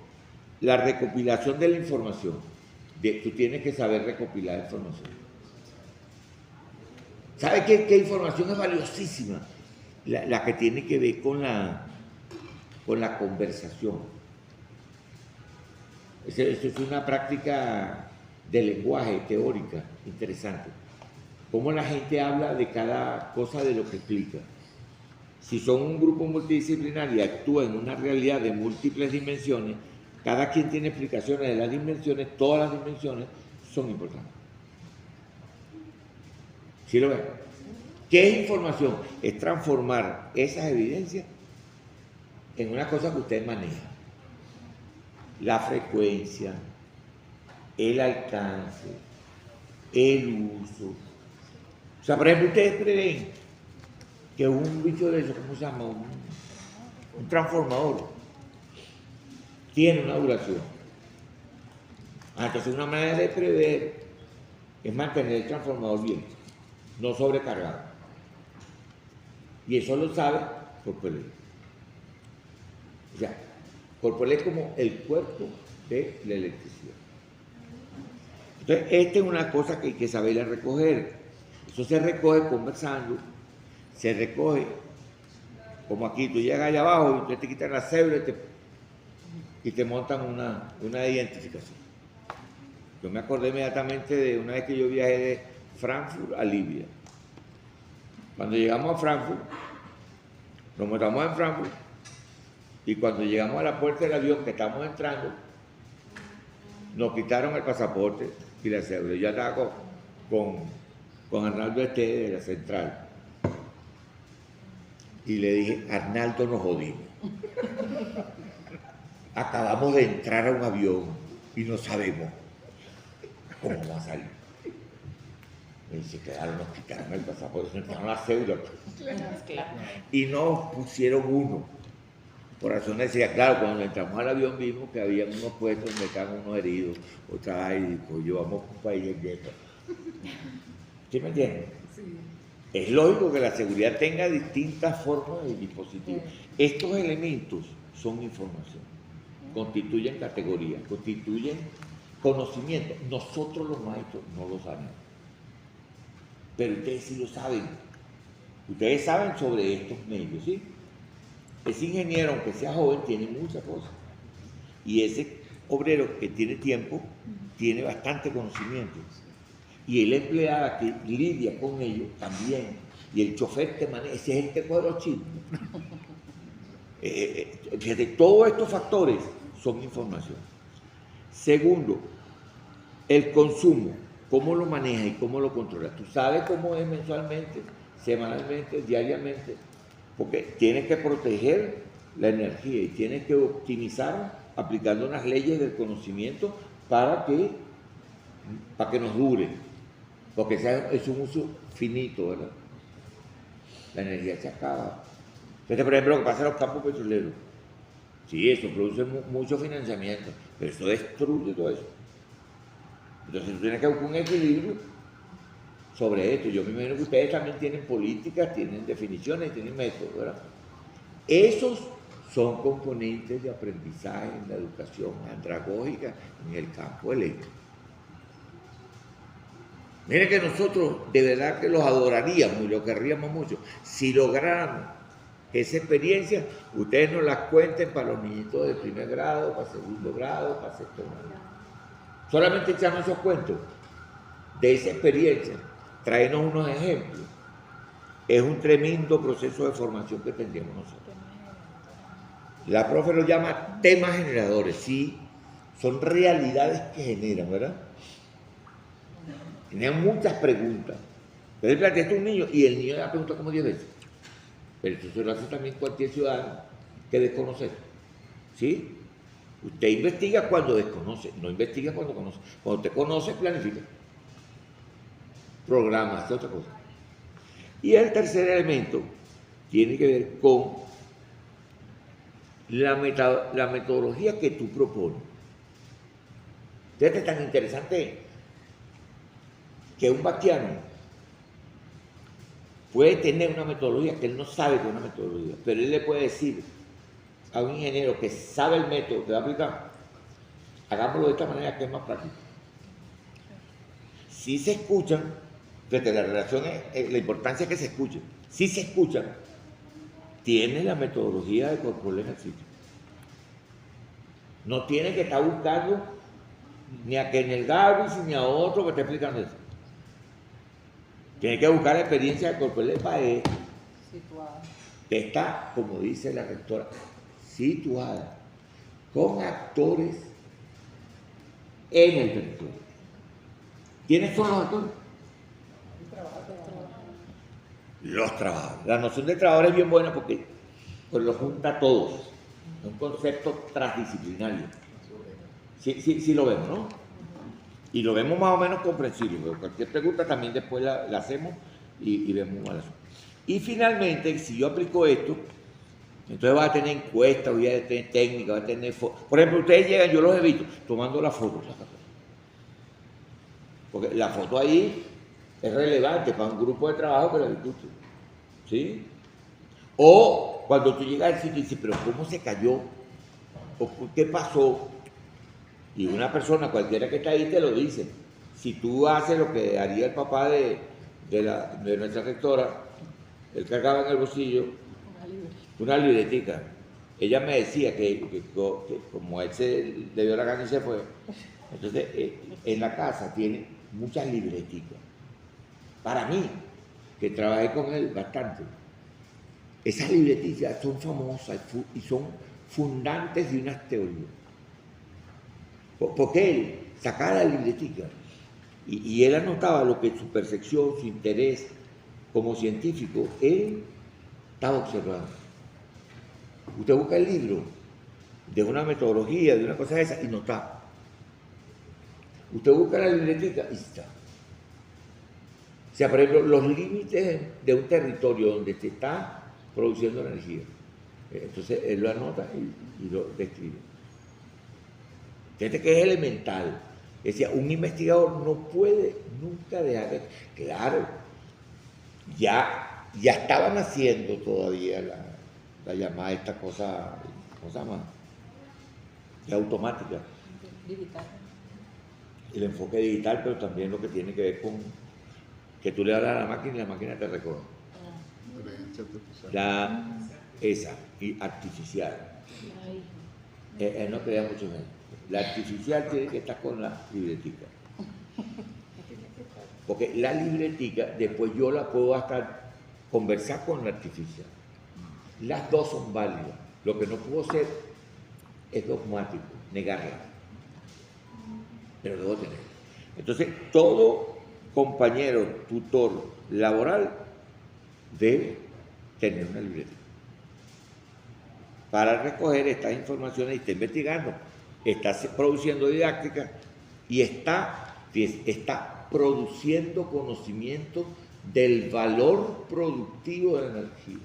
la recopilación de la información. Tú tienes que saber recopilar información. ¿Sabes qué información es valiosísima? La que tiene que ver con la conversación. Eso es una práctica de lenguaje teórica interesante. Cómo la gente habla de cada cosa de lo que explica. Si son un grupo multidisciplinar y actúa en una realidad de múltiples dimensiones, cada quien tiene explicaciones de las dimensiones, todas las dimensiones son importantes. ¿Sí lo ven? ¿Qué es información? Es transformar esas evidencias en una cosa que usted maneja. La frecuencia, el alcance, el uso. O sea, por ejemplo, ustedes creen que un bicho de eso, ¿cómo se llama? Un transformador tiene una duración. Entonces una manera de prever es mantener el transformador bien, no sobrecargado. Y eso lo sabe Corporelec. O sea, Corporelec es como el cuerpo de la electricidad. Entonces, esta es una cosa que hay que saber recoger. Eso se recoge conversando, se recoge como aquí, tú llegas allá abajo y te quitan la cédula y te montan una identificación. Yo me acordé inmediatamente de una vez que yo viajé de Frankfurt a Libia. Cuando llegamos a Frankfurt, nos montamos en Frankfurt y cuando llegamos a la puerta del avión que estamos entrando, nos quitaron el pasaporte y la cédula. Yo estaba con Arnaldo Esteve de la central y le dije, Arnaldo, nos jodimos. Acabamos de entrar a un avión y no sabemos cómo va a salir. Me dice, claro, nos quitaron el pasaporte, nos quitaron la cédula. Claro. Y nos pusieron uno. Por razones decía, claro, cuando entramos al avión vimos que había unos puestos donde estaban unos heridos, otra vez, y pues llevamos un país en guerra. ¿Sí me entienden? Sí. Es lógico que la seguridad tenga distintas formas y dispositivos. Estos elementos son información, constituyen categorías, constituyen conocimiento. Nosotros los maestros no lo sabemos, pero ustedes sí lo saben. Ustedes saben sobre estos medios, ¿sí? Ese ingeniero, aunque sea joven, tiene muchas cosas. Y ese obrero que tiene tiempo, tiene bastante conocimiento. Y el empleado que lidia con ellos también. Y el chofer que maneja, ese es el que coge los chinos. Fíjate, todos estos factores son información. Segundo, el consumo. ¿Cómo lo maneja y cómo lo controla? Tú sabes cómo es mensualmente, semanalmente, diariamente. Porque tienes que proteger la energía y tienes que optimizar aplicando unas leyes del conocimiento para que nos dure. Porque es un uso finito, ¿verdad? La energía se acaba. Entonces, por ejemplo, lo que pasa en los campos petroleros. Sí, eso produce mucho financiamiento, pero eso destruye todo eso. Entonces, tú tienes que buscar un equilibrio sobre esto. Yo me imagino que ustedes también tienen políticas, tienen definiciones, tienen métodos, ¿verdad? Esos son componentes de aprendizaje en la educación andragógica en el campo eléctrico. Miren que nosotros de verdad que los adoraríamos y los querríamos mucho. Si lográramos esa experiencia, ustedes nos las cuenten para los niñitos de primer grado, para segundo grado, para sexto grado. Solamente echarnos esos cuentos de esa experiencia, traernos unos ejemplos. Es un tremendo proceso de formación que tendríamos nosotros. La profe lo llama temas generadores, sí, son realidades que generan, ¿verdad? Tenían muchas preguntas. Entonces plantea esto a un niño y el niño le pregunta como 10 veces. Pero eso se lo hace también cualquier ciudadano que desconoce. ¿Sí? Usted investiga cuando desconoce, no investiga cuando conoce. Cuando usted conoce, planifica. Programa, hace otra cosa. Y el tercer elemento tiene que ver con la metodología que tú propones. Entonces es tan interesante que un bastiano puede tener una metodología que él no sabe que es una metodología, pero él le puede decir a un ingeniero que sabe el método que va a aplicar, hagámoslo de esta manera que es más práctico. Si se escuchan, fíjate, la relación es la importancia que se escuchen. Si se escuchan, tiene la metodología de corporal en el sitio. No tiene que estar buscando ni a Kenneth Garvis ni a otro que esté explicando eso. Tiene que buscar la experiencia de corporal para esto. Situada. Que está, como dice la rectora, situada con actores en el territorio. ¿Quiénes son los actores? Los trabajadores. La noción de trabajador es bien buena porque pues, lo junta a todos. Es un concepto transdisciplinario. Sí lo vemos, ¿no? Y lo vemos más o menos comprensible. Pero cualquier pregunta también después la hacemos y vemos mal asunto. Y finalmente, si yo aplico esto, entonces va a tener encuestas, voy a tener técnicas, va a tener fotos. Por ejemplo, ustedes llegan, yo los he visto, tomando la foto. Porque la foto ahí es relevante para un grupo de trabajo que la discute. ¿Sí? O cuando tú llegas al sitio y dices, pero ¿cómo se cayó? ¿O qué pasó? Y una persona, cualquiera que está ahí, te lo dice. Si tú haces lo que haría el papá de nuestra rectora, él cargaba en el bolsillo una libretica. Ella me decía que como él se le dio la gana y se fue, Entonces, en la casa tiene muchas libreticas. Para mí, que trabajé con él bastante, esas libreticas son famosas y son fundantes de unas teorías. Porque él sacaba la libretica y él anotaba lo que su percepción, su interés como científico, él estaba observando. Usted busca el libro de una metodología, de una cosa de esa, y no está. Usted busca la libretica y está. O sea, por ejemplo, los límites de un territorio donde se está produciendo energía. Entonces, él lo anota y lo describe. Fíjate que es elemental. Decía, un investigador no puede nunca dejar de... Claro, ya estaban haciendo todavía la llamada esta cosa, ¿cómo se llama? Ya automática. Digital. El enfoque digital, pero también lo que tiene que ver con que tú le hablas a la máquina y la máquina te recoge. Inteligencia artificial. Esa, y artificial. Él no creía mucho en eso. La artificial tiene que estar con la libretica. Porque la libretica, después yo la puedo hasta conversar con la artificial. Las dos son válidas. Lo que no puedo ser es dogmático, negarla. Pero debo tener. Entonces, todo compañero, tutor laboral debe tener una libretica para recoger estas informaciones y está investigando, está produciendo didáctica y está produciendo conocimiento del valor productivo de la energía.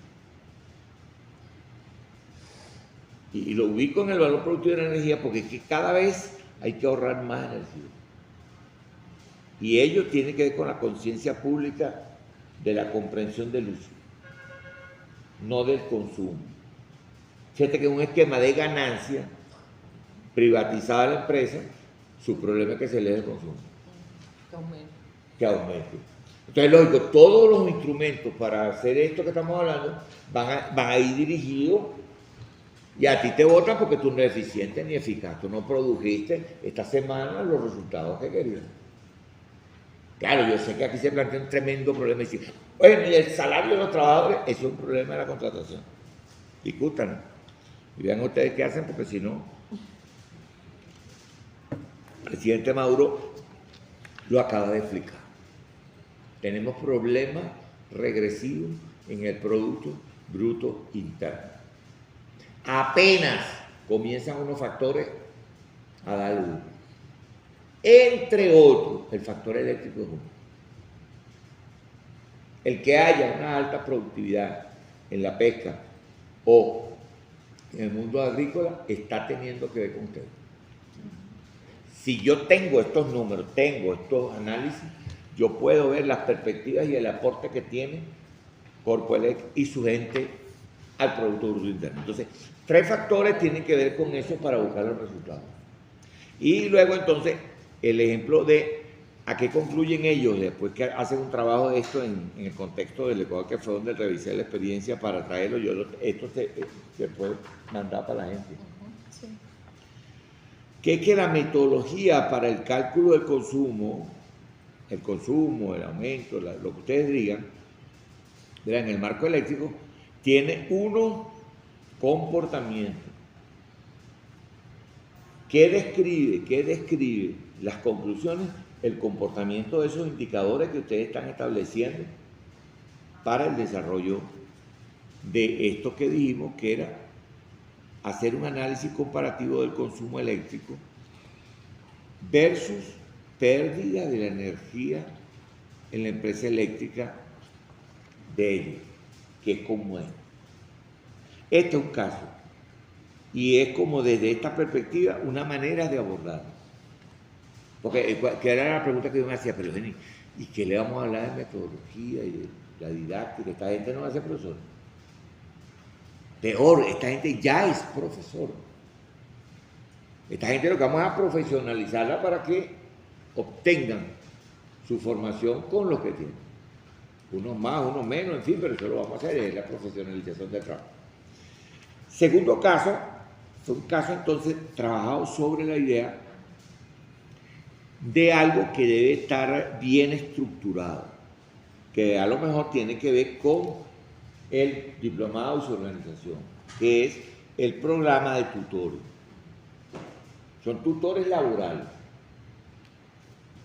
Y lo ubico en el valor productivo de la energía porque es que cada vez hay que ahorrar más energía. Y ello tiene que ver con la conciencia pública de la comprensión del uso, no del consumo. Fíjate que es un esquema de ganancia privatizada a la empresa, su problema es que se eleve el consumo. Que aumente. Entonces, lógico, todos los instrumentos para hacer esto que estamos hablando van a ir dirigidos y a ti te votan porque tú no eres eficiente ni eficaz. Tú no produjiste esta semana los resultados que querías. Claro, yo sé que aquí se plantea un tremendo problema. Y decir, bueno, y el salario de los trabajadores, eso es un problema de la contratación. Discútanlo. Y vean ustedes qué hacen, porque si no, el presidente Maduro lo acaba de explicar. Tenemos problemas regresivos en el Producto Bruto Interno. Apenas comienzan unos factores a dar luz. Entre otros, el factor eléctrico es uno. El que haya una alta productividad en la pesca o en el mundo agrícola está teniendo que ver con ustedes. Si yo tengo estos números, tengo estos análisis, yo puedo ver las perspectivas y el aporte que tiene Corpoelec y su gente al Producto Bruto Interno. Entonces, 3 factores tienen que ver con eso para buscar los resultados. Y luego entonces, el ejemplo de a qué concluyen ellos después que hacen un trabajo de esto en el contexto del Ecuador, que fue donde revisé la experiencia para traerlo. Esto se puede mandar para la gente. Sí. Que es que la metodología para el cálculo del consumo, el aumento, lo que ustedes digan, en el marco eléctrico, tiene unos comportamientos. ¿Qué describe las conclusiones? El comportamiento de esos indicadores que ustedes están estableciendo para el desarrollo de esto que dijimos, que era hacer un análisis comparativo del consumo eléctrico versus pérdida de la energía en la empresa eléctrica de ellos, que es como es. Este es un caso, y es como desde esta perspectiva una manera de abordarlo. Porque que era la pregunta que yo me hacía, pero Jenny, ¿y qué le vamos a hablar de metodología y de la didáctica? Esta gente no va a ser profesor. Peor, esta gente ya es profesor. Esta gente lo que vamos a profesionalizarla para que obtengan su formación con lo que tienen. Unos más, unos menos, en fin, pero eso lo vamos a hacer, es la profesionalización del trabajo. Segundo caso, fue un caso entonces trabajado sobre la idea de algo que debe estar bien estructurado, que a lo mejor tiene que ver con el diplomado y su organización, que es el programa de tutores. Son tutores laborales.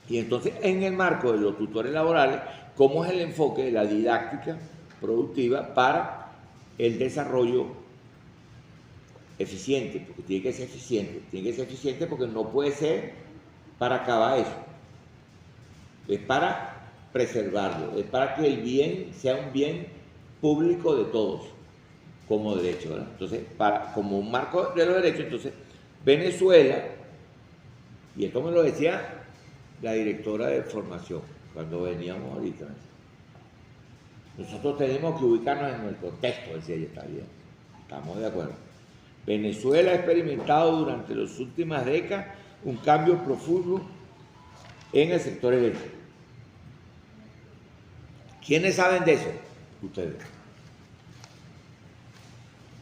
Y entonces, en el marco de los tutores laborales, ¿cómo es el enfoque de la didáctica productiva para el desarrollo eficiente? Porque tiene que ser eficiente porque no puede ser para acabar eso. Es para preservarlo, es para que el bien sea un bien público de todos, como derecho, ¿verdad? Entonces, como un marco de los derechos, entonces, Venezuela, y esto me lo decía la directora de formación, cuando veníamos ahorita, nosotros tenemos que ubicarnos en el contexto, decía ella, está bien, estamos de acuerdo. Venezuela ha experimentado durante las últimas décadas un cambio profundo en el sector eléctrico. ¿Quiénes saben de eso? Ustedes.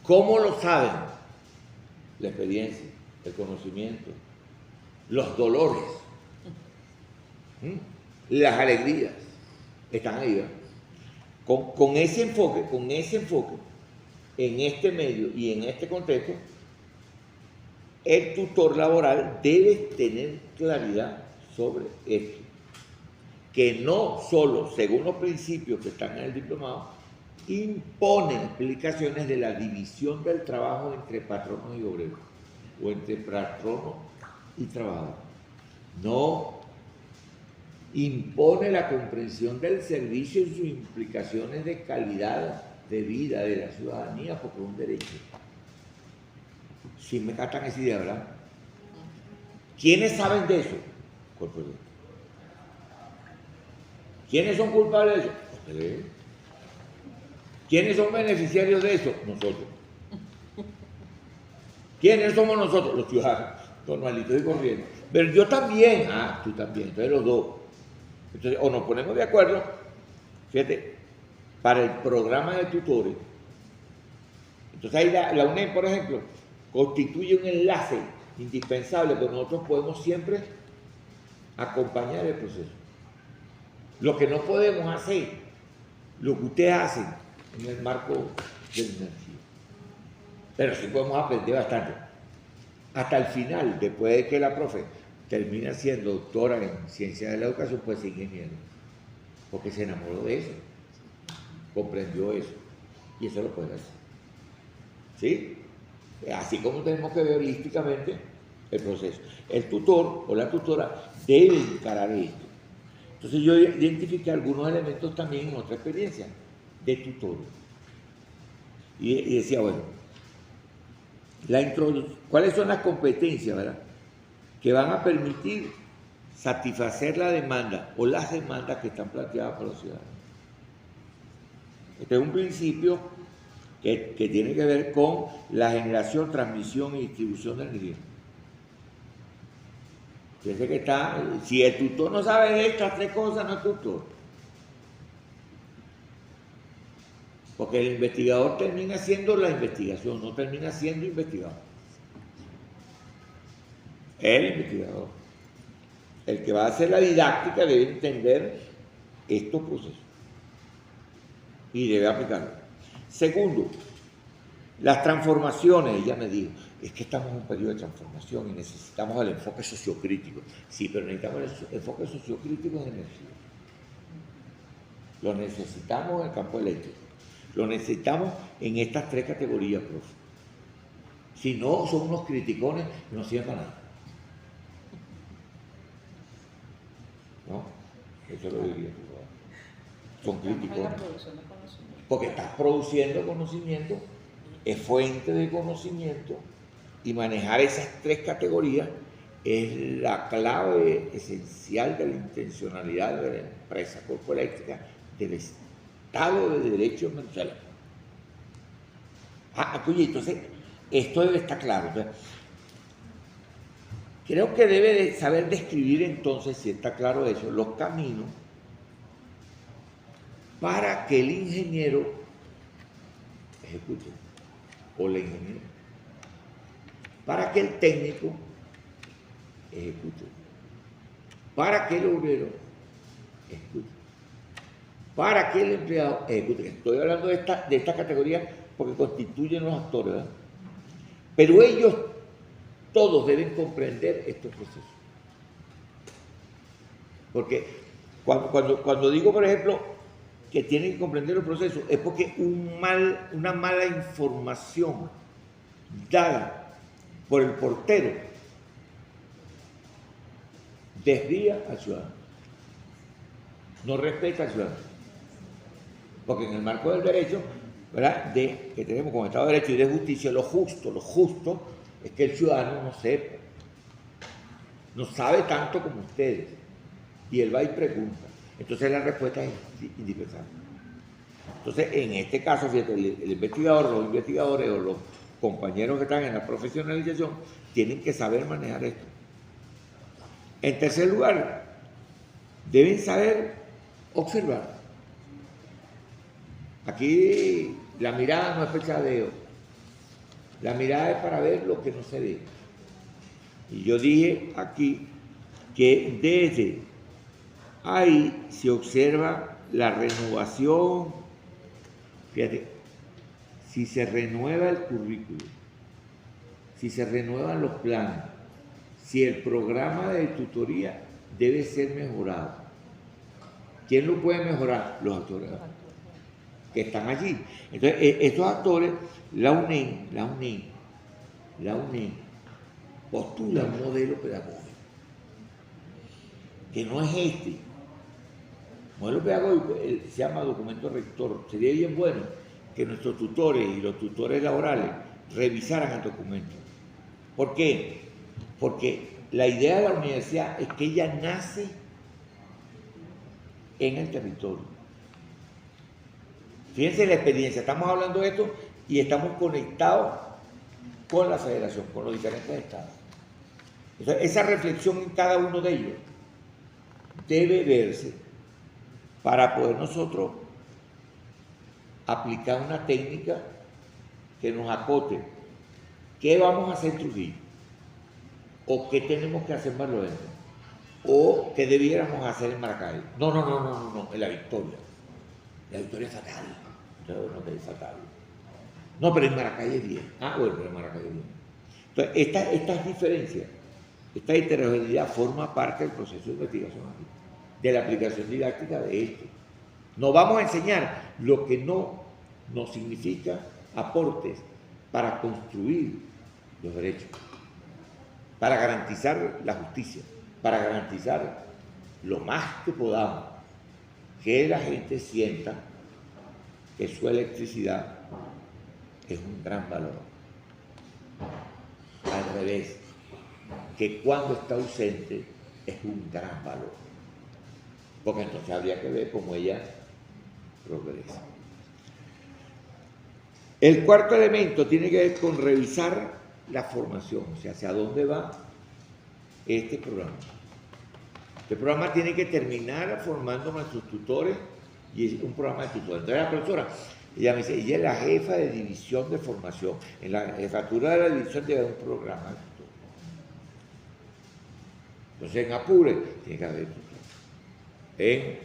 ¿Cómo lo saben? La experiencia, el conocimiento, los dolores, las alegrías, están ahí, ¿verdad? Con ese enfoque, en este medio y en este contexto, el tutor laboral debe tener claridad sobre esto, que no solo, según los principios que están en el diplomado, impone explicaciones de la división del trabajo entre patronos y obreros, o entre patronos y trabajadores. No impone la comprensión del servicio y sus implicaciones de calidad de vida de la ciudadanía, porque es un derecho. Si me captan esa idea, ¿verdad? ¿Quiénes saben de eso? ¿Quiénes son culpables de eso? Ustedes. ¿Quiénes son beneficiarios de eso? Nosotros. ¿Quiénes somos nosotros? Los ciudadanos, normalitos y corrientes. Pero yo también. Ah, tú también. Entonces los dos. Entonces, o nos ponemos de acuerdo, fíjate, para el programa de tutores. Entonces ahí la UNED, por ejemplo, constituye un enlace indispensable, pero nosotros podemos siempre acompañar el proceso. Lo que no podemos hacer, lo que ustedes hacen en el marco del energía. Pero sí podemos aprender bastante. Hasta el final, después de que la profe termina siendo doctora en ciencias de la educación, pues es ingeniero. Porque se enamoró de eso, comprendió eso, y eso lo puede hacer. ¿Sí? Así como tenemos que ver holísticamente el proceso. El tutor o la tutora debe encarar esto. Entonces yo identifiqué algunos elementos también en otra experiencia de tutor. Y decía, bueno, ¿cuáles son las competencias, verdad?, que van a permitir satisfacer la demanda o las demandas que están planteadas por los ciudadanos? Este es un principio que tiene que ver con la generación, transmisión y distribución de energía. Fíjense que si el tutor no sabe de estas tres cosas, no es tutor. Porque el investigador termina haciendo la investigación, no termina siendo investigado. El investigador, el que va a hacer la didáctica, debe entender estos procesos y debe aplicarlo. Segundo, las transformaciones. Ella me dijo, es que estamos en un periodo de transformación y necesitamos el enfoque sociocrítico. Sí, pero necesitamos el enfoque sociocrítico de energía. Lo necesitamos en el campo eléctrico. Lo necesitamos en estas tres categorías, profe. Si no, son unos criticones que no sirven para nada. ¿No? Eso lo diría tú. Son criticones. Porque estás produciendo conocimiento, es fuente de conocimiento, y manejar esas tres categorías es la clave esencial de la intencionalidad de la empresa corpoeléctrica del Estado de Derecho en Venezuela. Oye, entonces, esto debe estar claro. Entonces, creo que debe de saber describir entonces, si está claro eso, los caminos para que el ingeniero ejecute, o la ingeniera, para que el técnico ejecute. para que el obrero escuche, para que el empleado ejecute. Estoy hablando de esta categoría porque constituyen los actores, ¿verdad? Pero ellos todos deben comprender estos procesos. Porque cuando digo, por ejemplo, que tienen que comprender los procesos, es porque una mala información dada por el portero desvía al ciudadano, no respeta al ciudadano. Porque en el marco del derecho, ¿verdad?, que tenemos como Estado de Derecho y de justicia, lo justo es que el ciudadano no sepa, no sabe tanto como ustedes. Y él va y pregunta. Entonces la respuesta es indispensable. Entonces, en este caso, fíjate, el investigador, los investigadores o los compañeros que están en la profesionalización tienen que saber manejar esto. En tercer lugar, deben saber observar. Aquí la mirada no es pechadeo. La mirada es para ver lo que no se ve. Y yo dije aquí que desde ahí se observa la renovación. Fíjate, si se renueva el currículo, si se renuevan los planes, si el programa de tutoría debe ser mejorado. ¿Quién lo puede mejorar? Los actores que están allí. Entonces, estos actores, la UNED postula un modelo pedagógico, que no es este. El modelo pedagógico se llama documento rector. Sería bien bueno que nuestros tutores y los tutores laborales revisaran el documento. ¿Por qué? Porque la idea de la universidad es que ella nace en el territorio. Fíjense la experiencia, estamos hablando de esto y estamos conectados con la federación, con los diferentes estados. Entonces, esa reflexión en cada uno de ellos debe verse para poder nosotros aplicar una técnica que nos acote. ¿Qué vamos a hacer en Trujillo? ¿O qué tenemos que hacer en Barlovento? ¿O qué debiéramos hacer en Maracay? No, en La Victoria. La Victoria es fatal. No, es fatal. No, pero en Maracay es bien. Bueno, pero en Maracay es bien. Entonces, estas diferencias, esta heterogeneidad forma parte del proceso de investigación aquí, de la aplicación didáctica de esto. Nos vamos a enseñar lo que no nos significa aportes para construir los derechos, para garantizar la justicia, para garantizar lo más que podamos que la gente sienta que su electricidad es un gran valor. Al revés, que cuando está ausente es un gran valor. Porque entonces habría que ver cómo ella progresa. El cuarto elemento tiene que ver con revisar la formación, o sea, hacia dónde va este programa. Este programa tiene que terminar formando a nuestros tutores y es un programa de tutores. Entonces la profesora, ella me dice, ella es la jefa de división de formación. En la jefatura de la división debe haber un programa de tutores. Entonces en Apure tiene que haber tutores.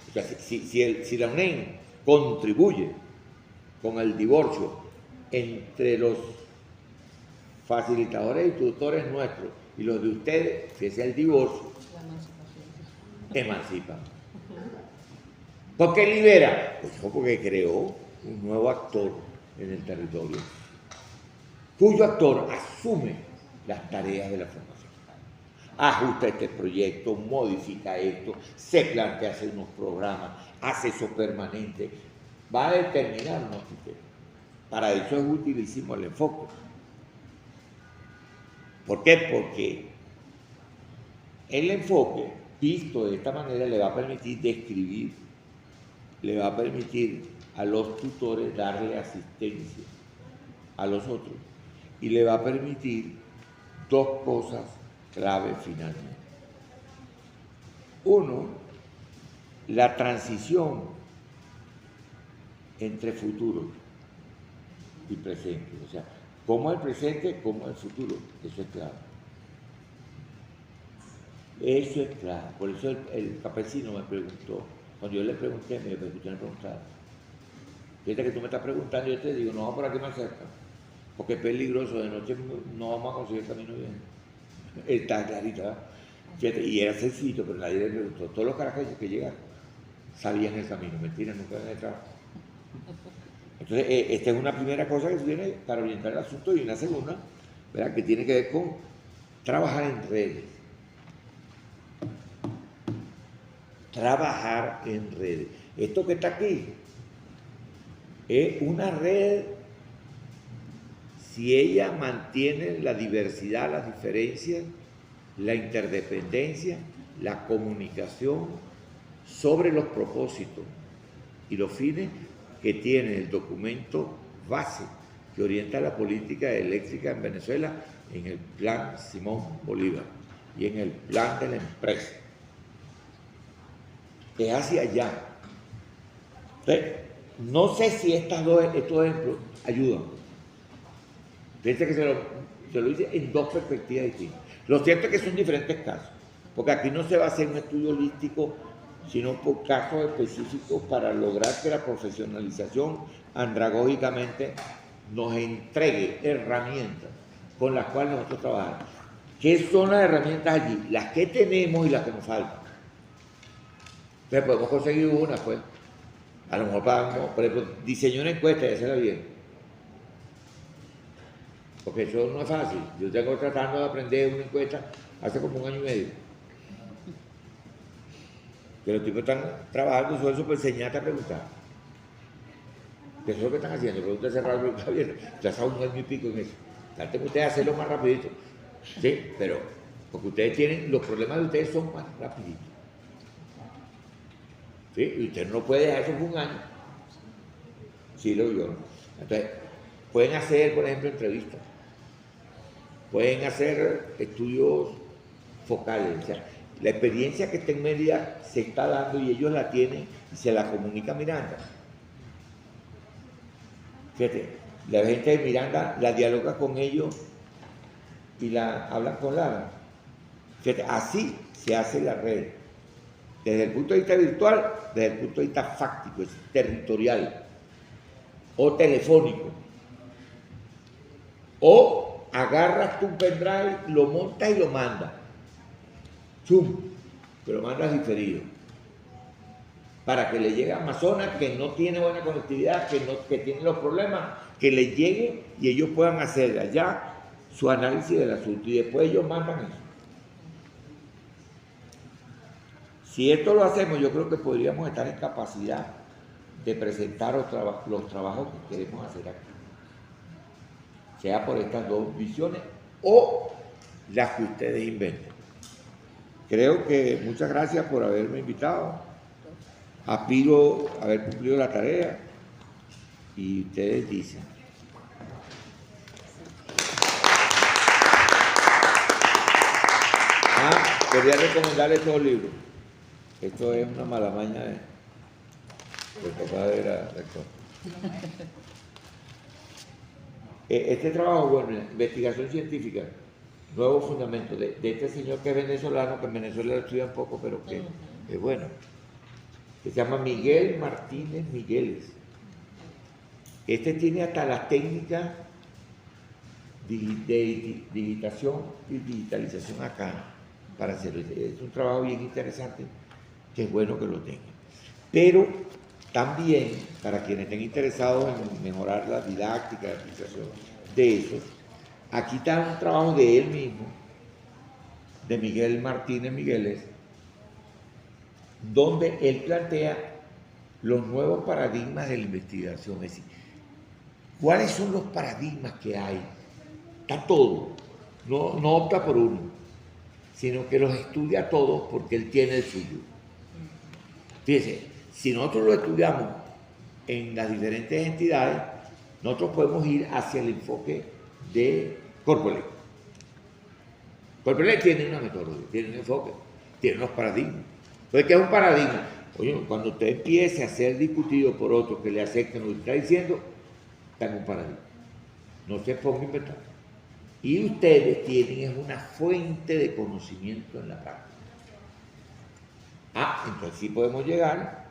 O sea, si la UNED contribuye con el divorcio entre los facilitadores y tutores nuestros y los de ustedes, si es el divorcio, emancipa. ¿Por qué libera? Pues porque creó un nuevo actor en el territorio, cuyo actor asume las tareas de la formación. Ajusta este proyecto, modifica esto, se plantea hacer unos programas, hace eso permanente, va a determinar unos criterios. Para eso es utilísimo el enfoque. ¿Por qué? Porque el enfoque, visto de esta manera, le va a permitir describir, le va a permitir a los tutores darle asistencia a los otros y le va a permitir dos cosas clave finalmente. Uno, la transición entre futuro y presente, o sea, cómo el presente, cómo el futuro, eso es clave. Eso es claro. Por eso el campesino me preguntó, cuando yo le pregunté, me dijo, usted me preguntaba. Fíjate que tú me estás preguntando, yo te digo, no, por aquí más cerca, porque es peligroso, de noche no vamos a conseguir el camino bien. Está clarito, ¿verdad? Fíjate, y era sencillo, pero nadie le preguntó. Todos los caraqueños que llegan sabían el camino, mentira, nunca habían entrado. Entonces, esta es una primera cosa que se viene para orientar el asunto, y una segunda, ¿verdad?, que tiene que ver con trabajar en redes. Trabajar en redes. Esto que está aquí es una red, si ella mantiene la diversidad, las diferencias, la interdependencia, la comunicación sobre los propósitos y los fines que tiene el documento base que orienta la política eléctrica en Venezuela en el plan Simón Bolívar y en el plan de la empresa. Es hacia allá. Entonces, no sé si estos ejemplos ayudan. Fíjense que se lo hice en dos perspectivas distintas. Lo cierto es que son diferentes casos, porque aquí no se va a hacer un estudio holístico, sino por casos específicos para lograr que la profesionalización andragógicamente nos entregue herramientas con las cuales nosotros trabajamos. ¿Qué son las herramientas allí? Las que tenemos y las que nos faltan. Entonces podemos conseguir una, pues. A lo mejor pagamos, por ejemplo, diseñó una encuesta y hacerla bien. Porque eso no es fácil. Yo tengo tratando de aprender una encuesta hace como 1 año y medio. Que los tipos están trabajando sobre eso para enseñarte a preguntar. ¿Qué es lo que están haciendo? Pregunta cerrada, pregunta abierta. Ya está 1 año y pico en eso. Traten ustedes de hacerlo más rapidito. Sí, pero porque ustedes tienen, los problemas de ustedes son más rapiditos. ¿Sí? Y usted no puede dejar eso por 1 año. Sí, lo digo. Entonces, pueden hacer, por ejemplo, entrevistas. Pueden hacer estudios focales. O sea, la experiencia que está en Mérida se está dando y ellos la tienen y se la comunica Miranda. Fíjate, la gente de Miranda la dialoga con ellos y la hablan con Lara. Fíjate, así se hace la red. Desde el punto de vista virtual, desde el punto de vista fáctico, es territorial o telefónico. O agarras tu pendrive, lo montas y lo mandas. ¡Chum! Pero mandas diferido. Para que le llegue a Amazonas, que no tiene buena conectividad, que tiene los problemas, que le llegue y ellos puedan hacer allá su análisis del asunto. Y después ellos mandan eso. Si esto lo hacemos, yo creo que podríamos estar en capacidad de presentar los trabajos que queremos hacer aquí. Sea por estas dos visiones o las que ustedes inventen. Creo que muchas gracias por haberme invitado. Aspiro a haber cumplido la tarea y ustedes dicen. Quería recomendarles estos libros. Esto es una mala maña de papá de la rector. Este trabajo, bueno, investigación científica, nuevos fundamentos, de este señor que es venezolano, que en Venezuela lo estudia un poco, pero que es bueno, que se llama Miguel Martínez Migueles. Este tiene hasta las técnicas de digitación y digitalización acá para hacerlo. Es un trabajo bien interesante, que es bueno que lo tengan. Pero también, para quienes estén interesados en mejorar la didáctica, la aplicación de eso, aquí está un trabajo de él mismo, de Miguel Martínez Migueles, donde él plantea los nuevos paradigmas de la investigación. Es decir, ¿cuáles son los paradigmas que hay? Está todo, no opta por uno, sino que los estudia todos porque él tiene el suyo. Fíjense, si nosotros lo estudiamos en las diferentes entidades, nosotros podemos ir hacia el enfoque de Corpoelec. Corpoelec tiene una metodología, tiene un enfoque, tiene unos paradigmas. Entonces, ¿qué es un paradigma? Oye, cuando usted empiece a ser discutido por otros que le acepten lo que está diciendo, está en un paradigma. No se ponga a inventar. Y ustedes tienen una fuente de conocimiento en la práctica. Entonces sí podemos llegar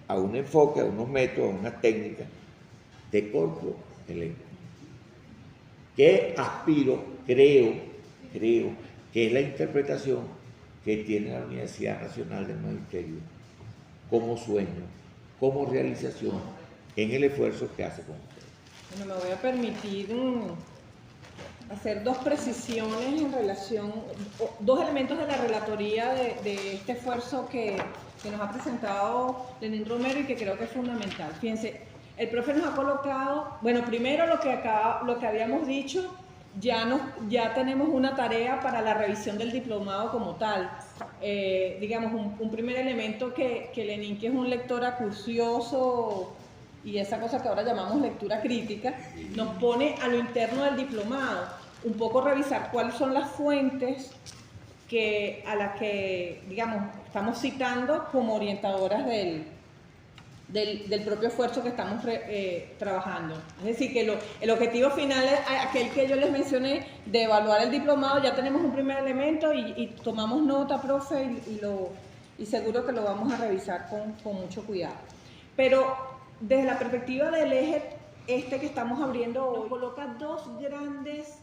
a un enfoque, a unos métodos, a unas técnicas de corpo eléctrico. Que aspiro, creo que es la interpretación que tiene la Universidad Nacional del Magisterio como sueño, como realización en el esfuerzo que hace con ustedes. Bueno, me voy a permitir hacer dos precisiones en relación, dos elementos de la relatoría de este esfuerzo que nos ha presentado Lenín Romero y que creo que es fundamental. Fíjense, el profe nos ha colocado, bueno, primero lo que habíamos dicho, ya tenemos una tarea para la revisión del diplomado como tal. Digamos, un primer elemento que Lenín, que es un lector acucioso y esa cosa que ahora llamamos lectura crítica, nos pone a lo interno del diplomado, un poco revisar cuáles son las fuentes a las que, digamos, estamos citando como orientadoras del propio esfuerzo que estamos trabajando. Es decir, que el objetivo final es aquel que yo les mencioné, de evaluar el diplomado. Ya tenemos un primer elemento y tomamos nota, profe, y seguro que lo vamos a revisar con mucho cuidado. Pero desde la perspectiva del eje que estamos abriendo hoy, coloca dos grandes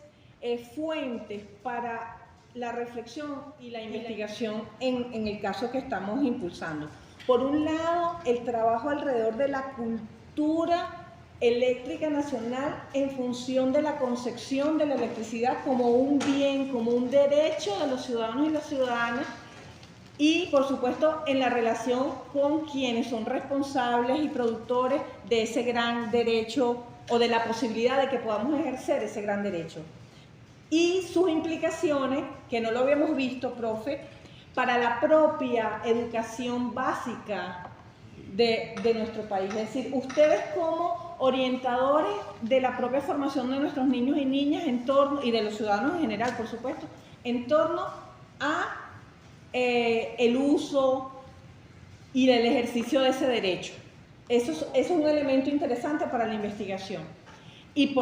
fuentes para la reflexión y la investigación en el caso que estamos impulsando. Por un lado, el trabajo alrededor de la cultura eléctrica nacional en función de la concepción de la electricidad como un bien, como un derecho de los ciudadanos y las ciudadanas, y por supuesto en la relación con quienes son responsables y productores de ese gran derecho o de la posibilidad de que podamos ejercer ese gran derecho. Y sus implicaciones, que no lo habíamos visto, profe, para la propia educación básica de nuestro país. Es decir, ustedes como orientadores de la propia formación de nuestros niños y niñas y de los ciudadanos en general, por supuesto, en torno a el uso y el ejercicio de ese derecho. Eso es un elemento interesante para la investigación. Y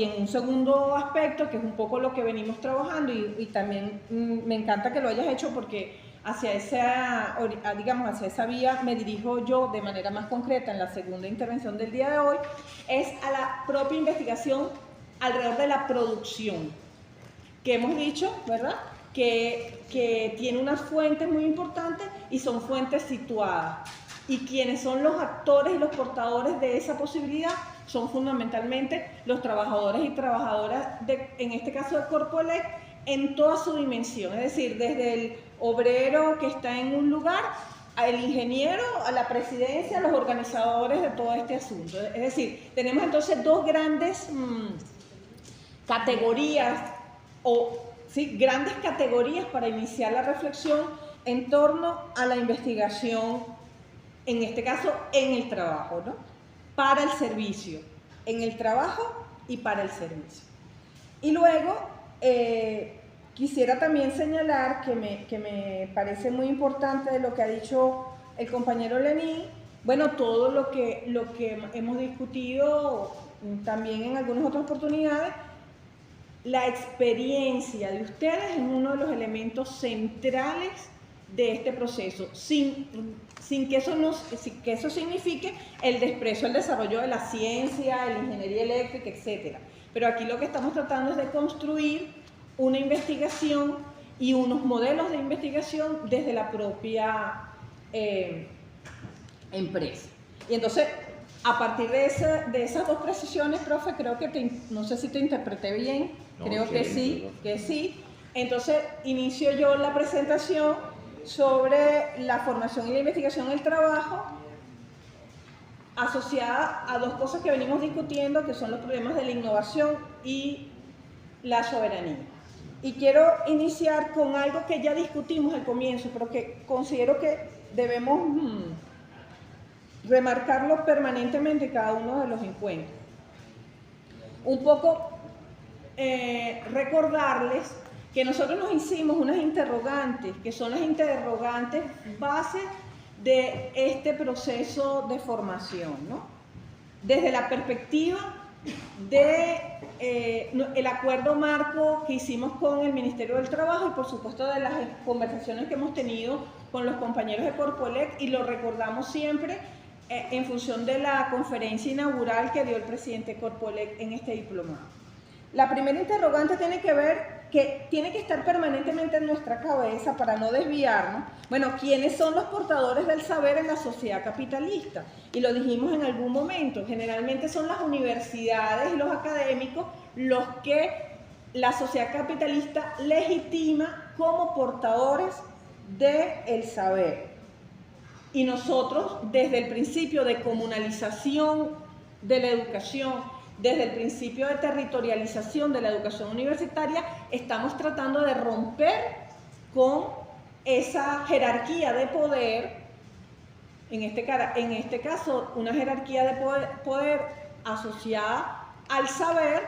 en un segundo aspecto, que es un poco lo que venimos trabajando, y también me encanta que lo hayas hecho porque hacia esa vía me dirijo yo de manera más concreta en la segunda intervención del día de hoy, es a la propia investigación alrededor de la producción, que hemos dicho, ¿verdad?, que tiene unas fuentes muy importantes y son fuentes situadas. Y quienes son los actores y los portadores de esa posibilidad son fundamentalmente los trabajadores y trabajadoras, en este caso de Corpoelec, en toda su dimensión. Es decir, desde el obrero que está en un lugar, al ingeniero, a la presidencia, a los organizadores de todo este asunto. Es decir, tenemos entonces dos grandes categorías, grandes categorías para iniciar la reflexión en torno a la investigación, en este caso en el trabajo, ¿no?, para el servicio, en el trabajo y para el servicio. Y luego quisiera también señalar que me parece muy importante de lo que ha dicho el compañero Lenín, bueno, todo lo que hemos discutido también en algunas otras oportunidades. La experiencia de ustedes es uno de los elementos centrales de este proceso, sin que eso signifique el desprecio al desarrollo de la ciencia, de la ingeniería eléctrica, etc. Pero aquí lo que estamos tratando es de construir una investigación y unos modelos de investigación desde la propia empresa. Y entonces, a partir de esas dos precisiones, profe, creo que no sé si te interpreté bien, creo que sí. Entonces, inicio yo la presentación sobre la formación y la investigación en el trabajo, asociada a dos cosas que venimos discutiendo, que son los problemas de la innovación y la soberanía. Y quiero iniciar con algo que ya discutimos al comienzo, pero que considero que debemos remarcarlo permanentemente en cada uno de los encuentros. Un poco recordarles que nosotros nos hicimos unas interrogantes, que son las interrogantes bases de este proceso de formación, ¿no?, desde la perspectiva de el acuerdo marco que hicimos con el Ministerio del Trabajo y por supuesto de las conversaciones que hemos tenido con los compañeros de Corpoelec, y lo recordamos siempre en función de la conferencia inaugural que dio el presidente Corpoelec en este diplomado. La primera interrogante tiene que ver que tiene que estar permanentemente en nuestra cabeza para no desviarnos. Bueno, ¿quiénes son los portadores del saber en la sociedad capitalista? Y lo dijimos en algún momento, generalmente son las universidades y los académicos los que la sociedad capitalista legitima como portadores del saber. Y nosotros, desde el principio de comunalización de la educación, desde el principio de territorialización de la educación universitaria, estamos tratando de romper con esa jerarquía de poder, en este caso una jerarquía de poder asociada al saber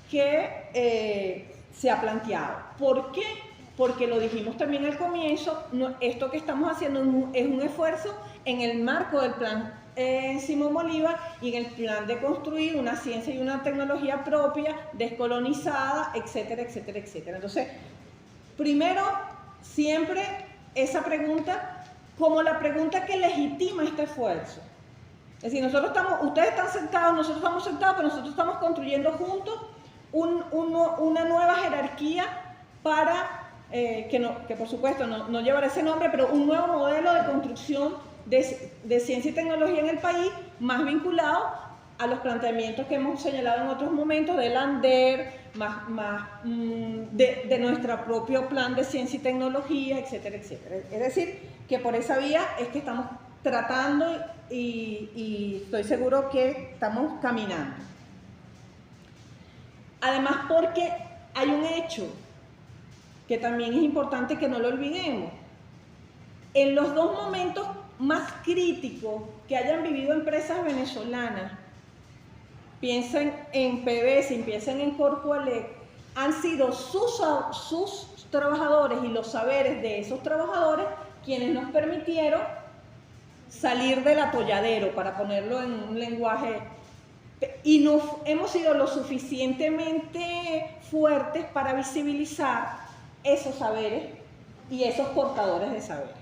que se ha planteado. ¿Por qué? Porque lo dijimos también al comienzo, esto que estamos haciendo es un esfuerzo en el marco del plan Simón Bolívar y en el plan de construir una ciencia y una tecnología propia, descolonizada, etcétera, etcétera, etcétera. Entonces, primero, siempre esa pregunta como la pregunta que legitima este esfuerzo. Es decir, ustedes están sentados, nosotros estamos sentados, pero nosotros estamos construyendo juntos una nueva jerarquía para, que por supuesto no llevará ese nombre, pero un nuevo modelo de construcción de ciencia y tecnología en el país, más vinculado a los planteamientos que hemos señalado en otros momentos del ANDER, de nuestro propio plan de ciencia y tecnología, etcétera, etcétera. Es decir, que por esa vía es que estamos tratando y estoy seguro que estamos caminando. Además, porque hay un hecho que también es importante que no lo olvidemos. En los dos momentos más críticos que hayan vivido empresas venezolanas, piensen en PDVSA y piensen en Corpoelec, han sido sus trabajadores y los saberes de esos trabajadores quienes nos permitieron salir del atolladero, para ponerlo en un lenguaje, y hemos sido lo suficientemente fuertes para visibilizar esos saberes y esos portadores de saberes.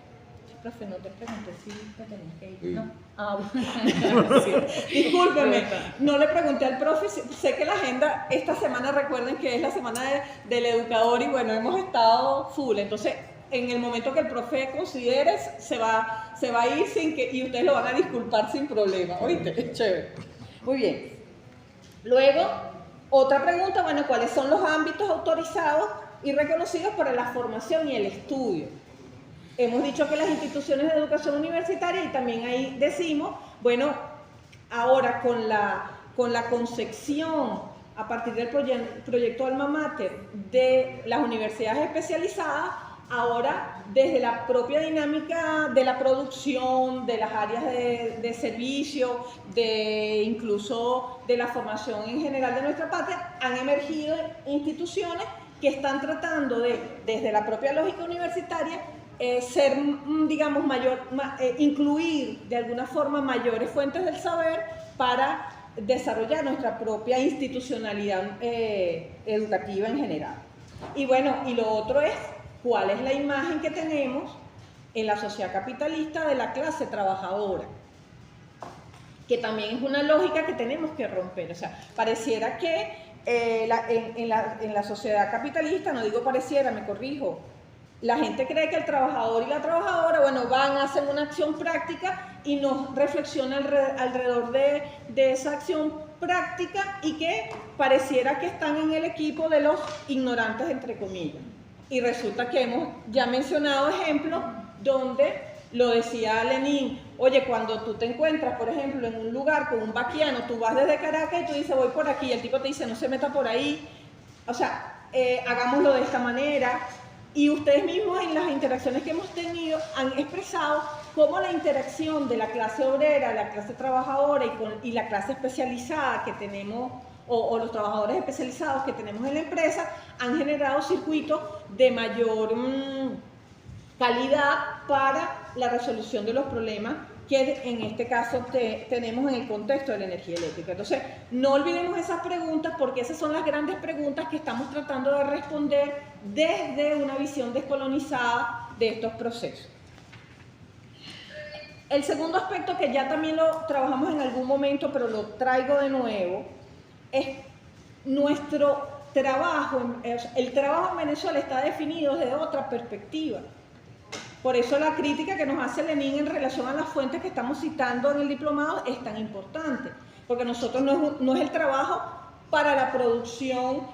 Profe, no te pregunté si te tenías que ir, sí. ¿No? Ah, bueno. Sí. Discúlpeme, no le pregunté al profe, sé que la agenda esta semana, recuerden que es la semana del educador y bueno, hemos estado full, entonces en el momento que el profe considere se va a ir y ustedes lo van a disculpar sin problema, ¿oíste? Chévere. Muy bien. Luego, otra pregunta, bueno, ¿cuáles son los ámbitos autorizados y reconocidos para la formación y el estudio? Hemos dicho que las instituciones de educación universitaria, y también ahí decimos, bueno, ahora con la concepción a partir del proyecto Alma Mater de las universidades especializadas, ahora desde la propia dinámica de la producción, de las áreas de servicio, incluso de la formación en general de nuestra patria, han emergido instituciones que están tratando desde la propia lógica universitaria, ser, digamos, incluir de alguna forma mayores fuentes del saber para desarrollar nuestra propia institucionalidad educativa en general. Y bueno, y lo otro es, ¿cuál es la imagen que tenemos en la sociedad capitalista de la clase trabajadora? Que también es una lógica que tenemos que romper. O sea, pareciera que en la sociedad capitalista, no digo pareciera, me corrijo, la gente cree que el trabajador y la trabajadora, bueno, hacen una acción práctica y nos reflexionan alrededor de esa acción práctica y que pareciera que están en el equipo de los ignorantes, entre comillas. Y resulta que hemos ya mencionado ejemplos donde, lo decía Lenin, oye, cuando tú te encuentras, por ejemplo, en un lugar con un vaquiano, tú vas desde Caracas y tú dices, voy por aquí, y el tipo te dice, no se meta por ahí, o sea, hagámoslo de esta manera. Y ustedes mismos en las interacciones que hemos tenido han expresado cómo la interacción de la clase obrera, la clase trabajadora y la clase especializada que tenemos, o los trabajadores especializados que tenemos en la empresa, han generado circuitos de mayor calidad para la resolución de los problemas que en este caso tenemos en el contexto de la energía eléctrica. Entonces, no olvidemos esas preguntas porque esas son las grandes preguntas que estamos tratando de responder desde una visión descolonizada de estos procesos. El segundo aspecto, que ya también lo trabajamos en algún momento, pero lo traigo de nuevo, es nuestro trabajo. El trabajo en Venezuela está definido desde otra perspectiva. Por eso la crítica que nos hace Lenin en relación a las fuentes que estamos citando en el diplomado es tan importante, porque nosotros no es el trabajo para la producción,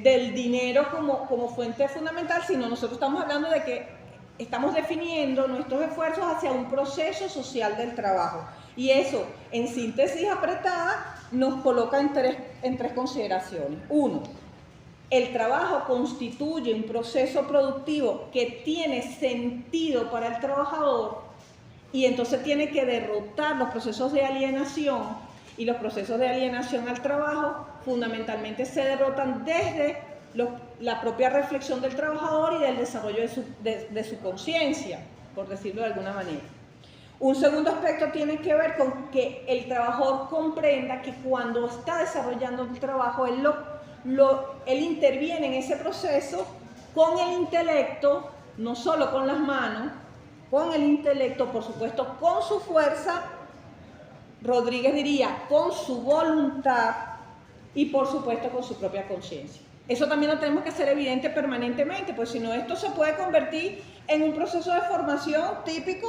del dinero como fuente fundamental, sino nosotros estamos hablando de que estamos definiendo nuestros esfuerzos hacia un proceso social del trabajo. Y eso, en síntesis apretada, nos coloca en tres consideraciones. Uno, el trabajo constituye un proceso productivo que tiene sentido para el trabajador y entonces tiene que derrotar los procesos de alienación, y los procesos de alienación al trabajo fundamentalmente se derrotan desde la propia reflexión del trabajador y del desarrollo de su conciencia, por decirlo de alguna manera. Un segundo aspecto tiene que ver con que el trabajador comprenda que cuando está desarrollando el trabajo, él interviene en ese proceso con el intelecto, no solo con las manos, con el intelecto, por supuesto, con su fuerza, Rodríguez diría, con su voluntad y, por supuesto, con su propia conciencia. Eso también lo tenemos que hacer evidente permanentemente, pues si no, esto se puede convertir en un proceso de formación típico,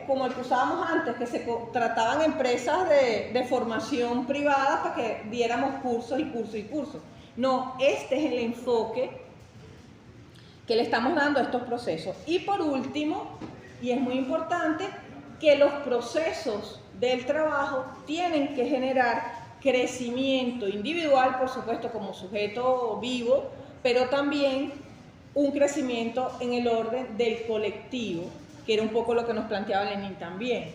como el que usábamos antes, que se trataban empresas de formación privada para que diéramos cursos y cursos y cursos. No, este es el enfoque que le estamos dando a estos procesos. Y por último, y es muy importante, que los procesos del trabajo tienen que generar crecimiento individual, por supuesto, como sujeto vivo, pero también un crecimiento en el orden del colectivo, que era un poco lo que nos planteaba Lenin también.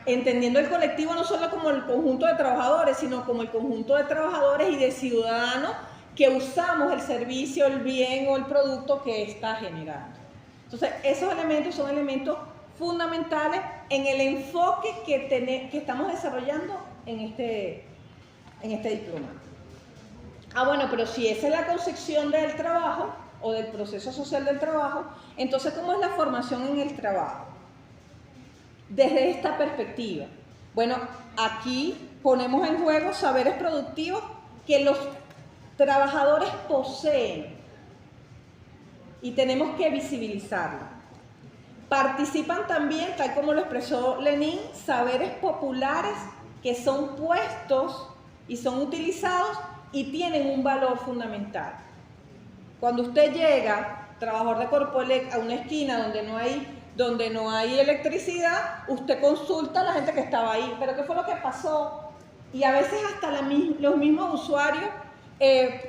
Entendiendo el colectivo no solo como el conjunto de trabajadores, sino como el conjunto de trabajadores y de ciudadanos que usamos el servicio, el bien o el producto que está generando. Entonces, esos elementos son elementos fundamentales en el enfoque que estamos desarrollando en este diplomado. Bueno, pero si esa es la concepción del trabajo o del proceso social del trabajo, entonces, ¿cómo es la formación en el trabajo? Desde esta perspectiva. Bueno, aquí ponemos en juego saberes productivos que los trabajadores poseen y tenemos que visibilizarlo. Participan también, tal como lo expresó Lenin, saberes populares que son puestos y son utilizados y tienen un valor fundamental. Cuando usted llega, trabajador de Corpoelec, a una esquina donde no hay electricidad, usted consulta a la gente que estaba ahí, pero ¿qué fue lo que pasó? Y a veces hasta los mismos usuarios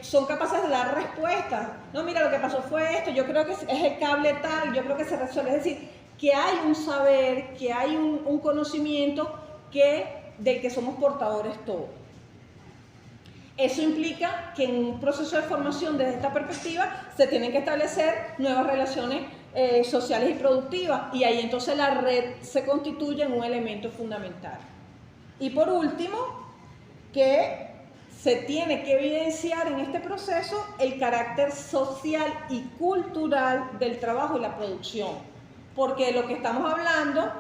son capaces de dar respuestas. No, mira, lo que pasó fue esto, yo creo que es el cable tal, yo creo que se resuelve. Es decir, que hay un saber, que hay un conocimiento del que somos portadores todos. Eso implica que en un proceso de formación desde esta perspectiva se tienen que establecer nuevas relaciones sociales y productivas, y ahí entonces la red se constituye en un elemento fundamental. Y por último, que se tiene que evidenciar en este proceso el carácter social y cultural del trabajo y la producción, porque lo que estamos hablando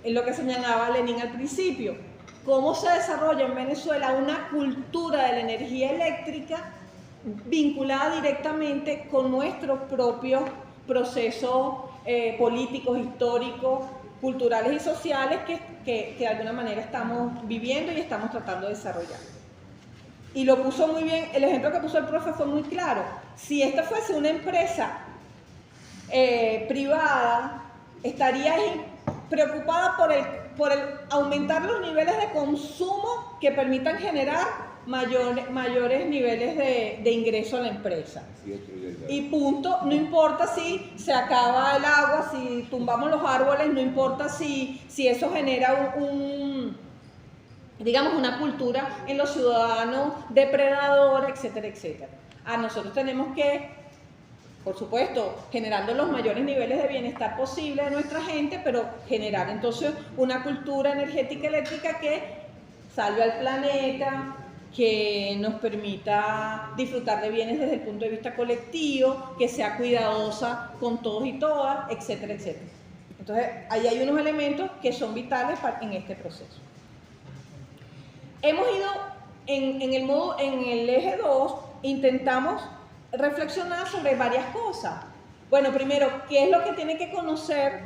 es lo que señalaba Lenin al principio: cómo se desarrolla en Venezuela una cultura de la energía eléctrica vinculada directamente con nuestros propios procesos políticos, históricos, culturales y sociales que de alguna manera estamos viviendo y estamos tratando de desarrollar. Y lo puso muy bien, el ejemplo que puso el profe fue muy claro. Si esta fuese una empresa privada, estaría preocupada por el aumentar los niveles de consumo que permitan generar mayores niveles de ingreso a la empresa. Y punto, no importa si se acaba el agua, si tumbamos los árboles, no importa si eso genera digamos, una cultura en los ciudadanos depredadora, etcétera, etcétera. Nosotros tenemos que por supuesto, generando los mayores niveles de bienestar posible de nuestra gente, pero generar entonces una cultura energética eléctrica que salve al planeta, que nos permita disfrutar de bienes desde el punto de vista colectivo, que sea cuidadosa con todos y todas, etcétera, etcétera. Entonces, ahí hay unos elementos que son vitales en este proceso. Hemos ido en el eje 2, intentamos reflexionar sobre varias cosas. Bueno, primero, ¿qué es lo que tiene que conocer?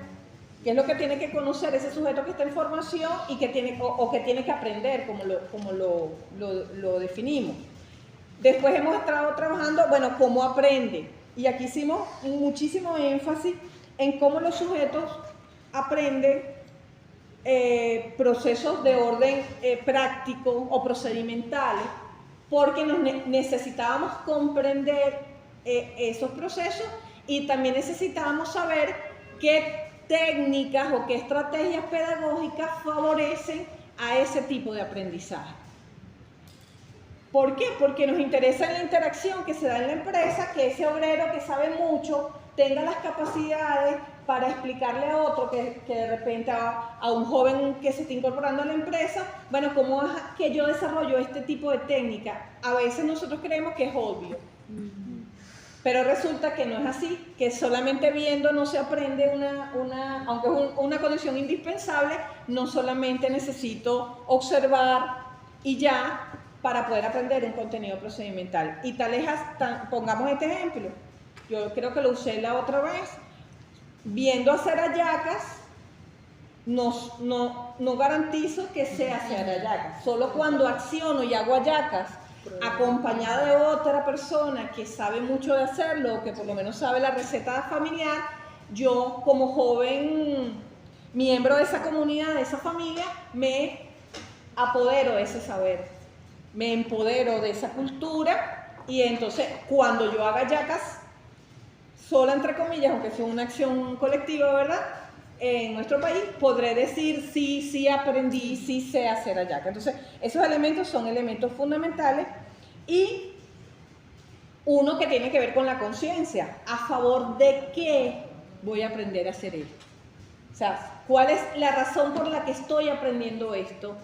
¿Qué es lo que tiene que conocer ese sujeto que está en formación y que tiene, que tiene que aprender, como lo definimos? Después hemos estado trabajando, bueno, ¿cómo aprende? Y aquí hicimos muchísimo énfasis en cómo los sujetos aprenden procesos de orden práctico o procedimentales, porque necesitábamos comprender esos procesos y también necesitábamos saber qué técnicas o qué estrategias pedagógicas favorecen a ese tipo de aprendizaje. ¿Por qué? Porque nos interesa la interacción que se da en la empresa, que ese obrero que sabe mucho tenga las capacidades para explicarle a otro que de repente a un joven que se está incorporando a la empresa, bueno, ¿cómo es que yo desarrollo este tipo de técnica? A veces nosotros creemos que es obvio, pero resulta que no es así, que solamente viendo no se aprende aunque es una condición indispensable, no solamente necesito observar y ya para poder aprender un contenido procedimental. Y tal es, pongamos este ejemplo, yo creo que lo usé la otra vez, viendo hacer hallacas, no garantizo que sea hacer hallacas, solo cuando acciono y hago hallacas acompañada de otra persona que sabe mucho de hacerlo, o que por lo menos sabe la receta familiar, yo como joven miembro de esa comunidad, de esa familia, me apodero de ese saber, me empodero de esa cultura, y entonces cuando yo haga hallacas, sola entre comillas, aunque sea una acción colectiva, ¿verdad?, en nuestro país, podré decir sí aprendí, sí sé hacer hallaca. Entonces, esos elementos son elementos fundamentales, y uno que tiene que ver con la conciencia, a favor de qué voy a aprender a hacer esto. O sea, ¿cuál es la razón por la que estoy aprendiendo esto?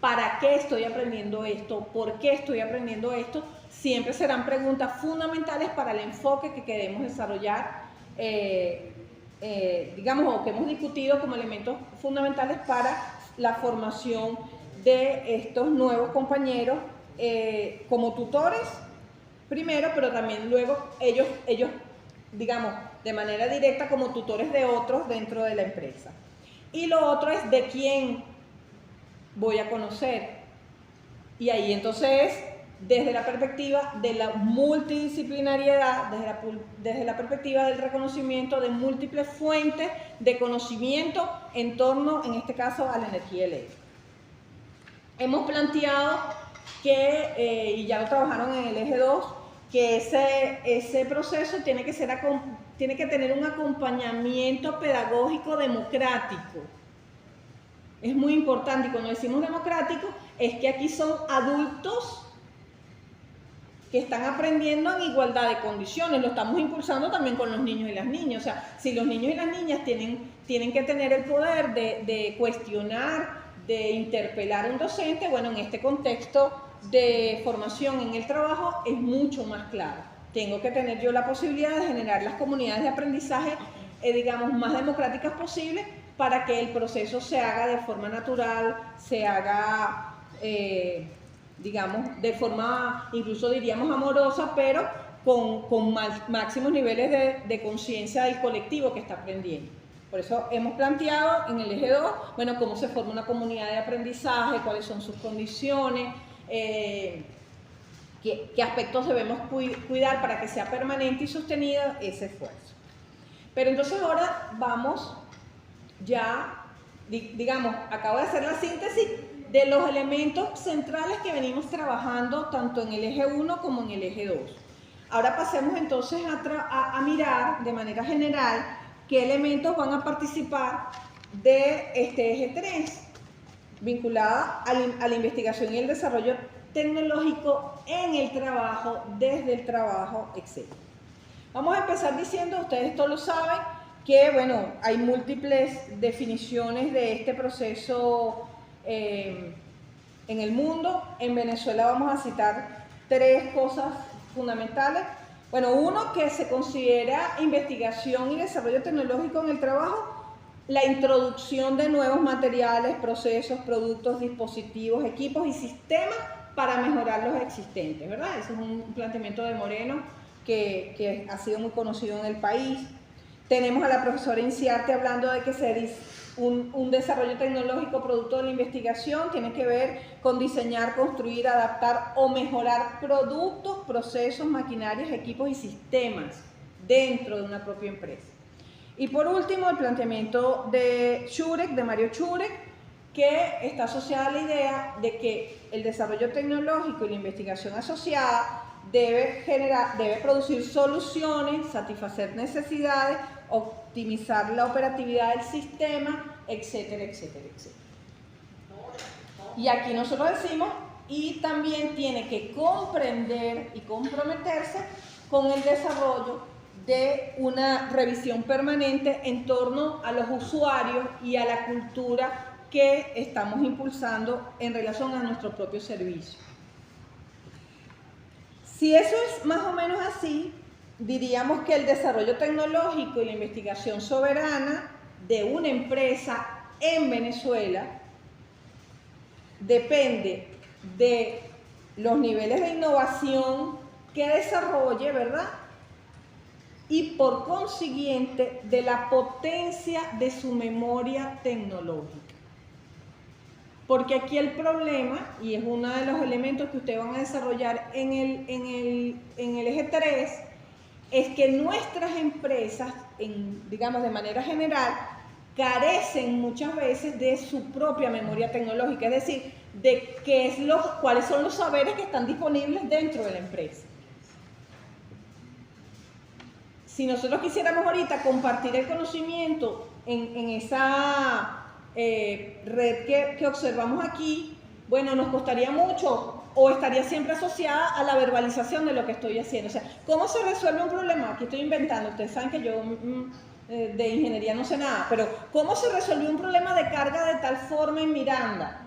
¿Para qué estoy aprendiendo esto? ¿Por qué estoy aprendiendo esto? Siempre serán preguntas fundamentales para el enfoque que queremos desarrollar, digamos, o que hemos discutido como elementos fundamentales para la formación de estos nuevos compañeros como tutores primero, pero también luego ellos, digamos, de manera directa como tutores de otros dentro de la empresa. Y lo otro es de quién voy a conocer. Y ahí entonces, desde la perspectiva de la multidisciplinariedad, desde la perspectiva del reconocimiento de múltiples fuentes de conocimiento en torno, en este caso, a la energía eléctrica. Hemos planteado que, y ya lo trabajaron en el eje 2, que ese proceso tiene que tener un acompañamiento pedagógico democrático. Es muy importante, y cuando decimos democrático, es que aquí son adultos que están aprendiendo en igualdad de condiciones. Lo estamos impulsando también con los niños y las niñas. O sea, si los niños y las niñas tienen que tener el poder de cuestionar, de interpelar a un docente, bueno, en este contexto de formación en el trabajo es mucho más claro. Tengo que tener yo la posibilidad de generar las comunidades de aprendizaje, digamos, más democráticas posibles, para que el proceso se haga de forma natural, se haga, digamos, de forma, incluso diríamos amorosa, pero con máximos niveles de conciencia del colectivo que está aprendiendo. Por eso hemos planteado en el eje 2, bueno, cómo se forma una comunidad de aprendizaje, cuáles son sus condiciones, qué aspectos debemos cuidar para que sea permanente y sostenido ese esfuerzo. Pero entonces ahora vamos ya, digamos, acabo de hacer la síntesis de los elementos centrales que venimos trabajando tanto en el eje 1 como en el eje 2. Ahora pasemos entonces a mirar de manera general qué elementos van a participar de este eje 3, vinculada a la investigación y el desarrollo tecnológico en el trabajo, desde el trabajo, etc. Vamos a empezar diciendo, ustedes todos lo saben, que bueno, hay múltiples definiciones de este proceso en el mundo. En Venezuela vamos a citar 3 cosas fundamentales. Bueno, uno, que se considera investigación y desarrollo tecnológico en el trabajo, la introducción de nuevos materiales, procesos, productos, dispositivos, equipos y sistemas para mejorar los existentes, ¿verdad? Ese es un planteamiento de Moreno que ha sido muy conocido en el país. Tenemos a la profesora Inciarte hablando de que un desarrollo tecnológico producto de la investigación tiene que ver con diseñar, construir, adaptar o mejorar productos, procesos, maquinarias, equipos y sistemas dentro de una propia empresa. Y por último, el planteamiento de Schurek, de Mario Schurek, que está asociada a la idea de que el desarrollo tecnológico y la investigación asociada debe producir soluciones, satisfacer necesidades, optimizar la operatividad del sistema, etcétera, etcétera, etcétera. Y aquí nosotros decimos, y también tiene que comprender y comprometerse con el desarrollo de una revisión permanente en torno a los usuarios y a la cultura que estamos impulsando en relación a nuestro propio servicio. Si eso es más o menos así, diríamos que el desarrollo tecnológico y la investigación soberana de una empresa en Venezuela depende de los niveles de innovación que desarrolle, ¿verdad? Y por consiguiente de la potencia de su memoria tecnológica. Porque aquí el problema, y es uno de los elementos que ustedes van a desarrollar en el eje 3, es que nuestras empresas, digamos de manera general, carecen muchas veces de su propia memoria tecnológica, es decir, de cuáles son los saberes que están disponibles dentro de la empresa. Si nosotros quisiéramos ahorita compartir el conocimiento en esa red que observamos aquí, bueno, nos costaría mucho o estaría siempre asociada a la verbalización de lo que estoy haciendo. O sea, ¿cómo se resuelve un problema? Aquí estoy inventando, ustedes saben que yo de ingeniería no sé nada, pero ¿cómo se resolvió un problema de carga de tal forma en Miranda?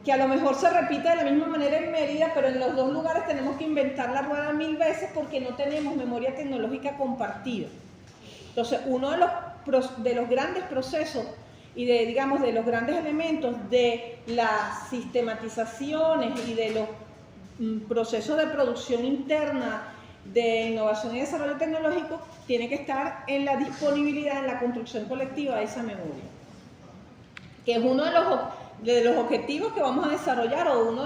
Que a lo mejor se repite de la misma manera en Mérida, pero en los 2 lugares tenemos que inventar la rueda 1000 veces porque no tenemos memoria tecnológica compartida. Entonces, uno de los grandes procesos y de los grandes elementos de las sistematizaciones y de los procesos de producción interna de innovación y desarrollo tecnológico tiene que estar en la disponibilidad, en la construcción colectiva de esa memoria, que es uno de los objetivos que vamos a desarrollar o uno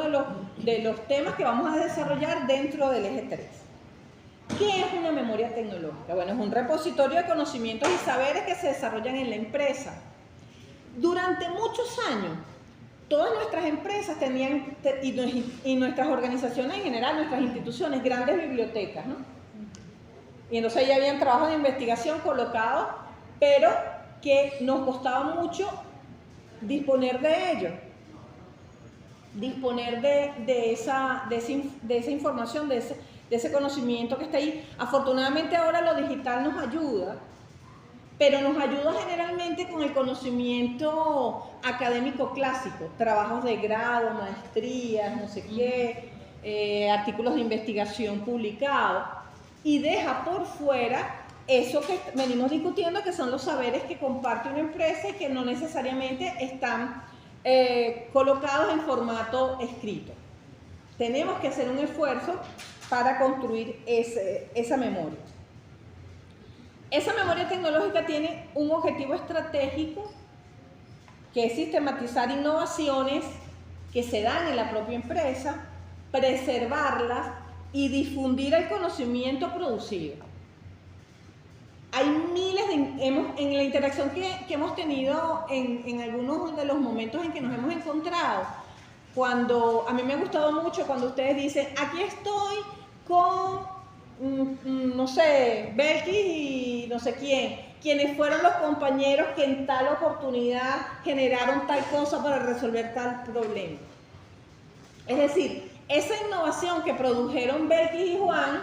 de los temas que vamos a desarrollar dentro del eje 3. ¿Qué es una memoria tecnológica? Bueno, es un repositorio de conocimientos y saberes que se desarrollan en la empresa. Durante muchos años, todas nuestras empresas tenían, y nuestras organizaciones en general, nuestras instituciones, grandes bibliotecas, ¿no? Y entonces ya habían trabajos de investigación colocados, pero que nos costaba mucho disponer de ello, disponer de esa información, de ese conocimiento que está ahí. Afortunadamente ahora lo digital nos ayuda, pero nos ayuda generalmente con el conocimiento académico clásico, trabajos de grado, maestrías, no sé qué, artículos de investigación publicados, y deja por fuera eso que venimos discutiendo, que son los saberes que comparte una empresa y que no necesariamente están colocados en formato escrito. Tenemos que hacer un esfuerzo para construir esa memoria. Esa memoria tecnológica tiene un objetivo estratégico, que es sistematizar innovaciones que se dan en la propia empresa, preservarlas y difundir el conocimiento producido. Hay miles en la interacción que hemos tenido en algunos de los momentos en que nos hemos encontrado, cuando a mí me ha gustado mucho cuando ustedes dicen, aquí estoy con, no sé, Belkis y no sé quién, quienes fueron los compañeros que en tal oportunidad generaron tal cosa para resolver tal problema. Es decir, esa innovación que produjeron Belkis y Juan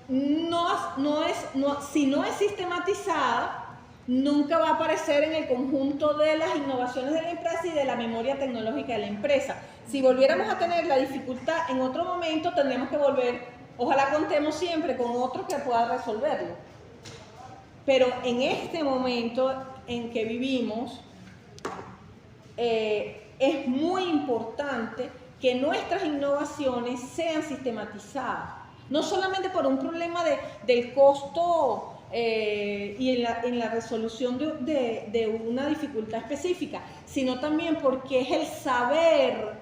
si no es sistematizada, nunca va a aparecer en el conjunto de las innovaciones de la empresa y de la memoria tecnológica de la empresa. Si volviéramos a tener la dificultad en otro momento, tendremos que volver, ojalá contemos siempre con otro que pueda resolverlo. Pero en este momento en que vivimos, es muy importante que nuestras innovaciones sean sistematizadas, no solamente por un problema del costo y en la resolución de una dificultad específica, sino también porque es el saber,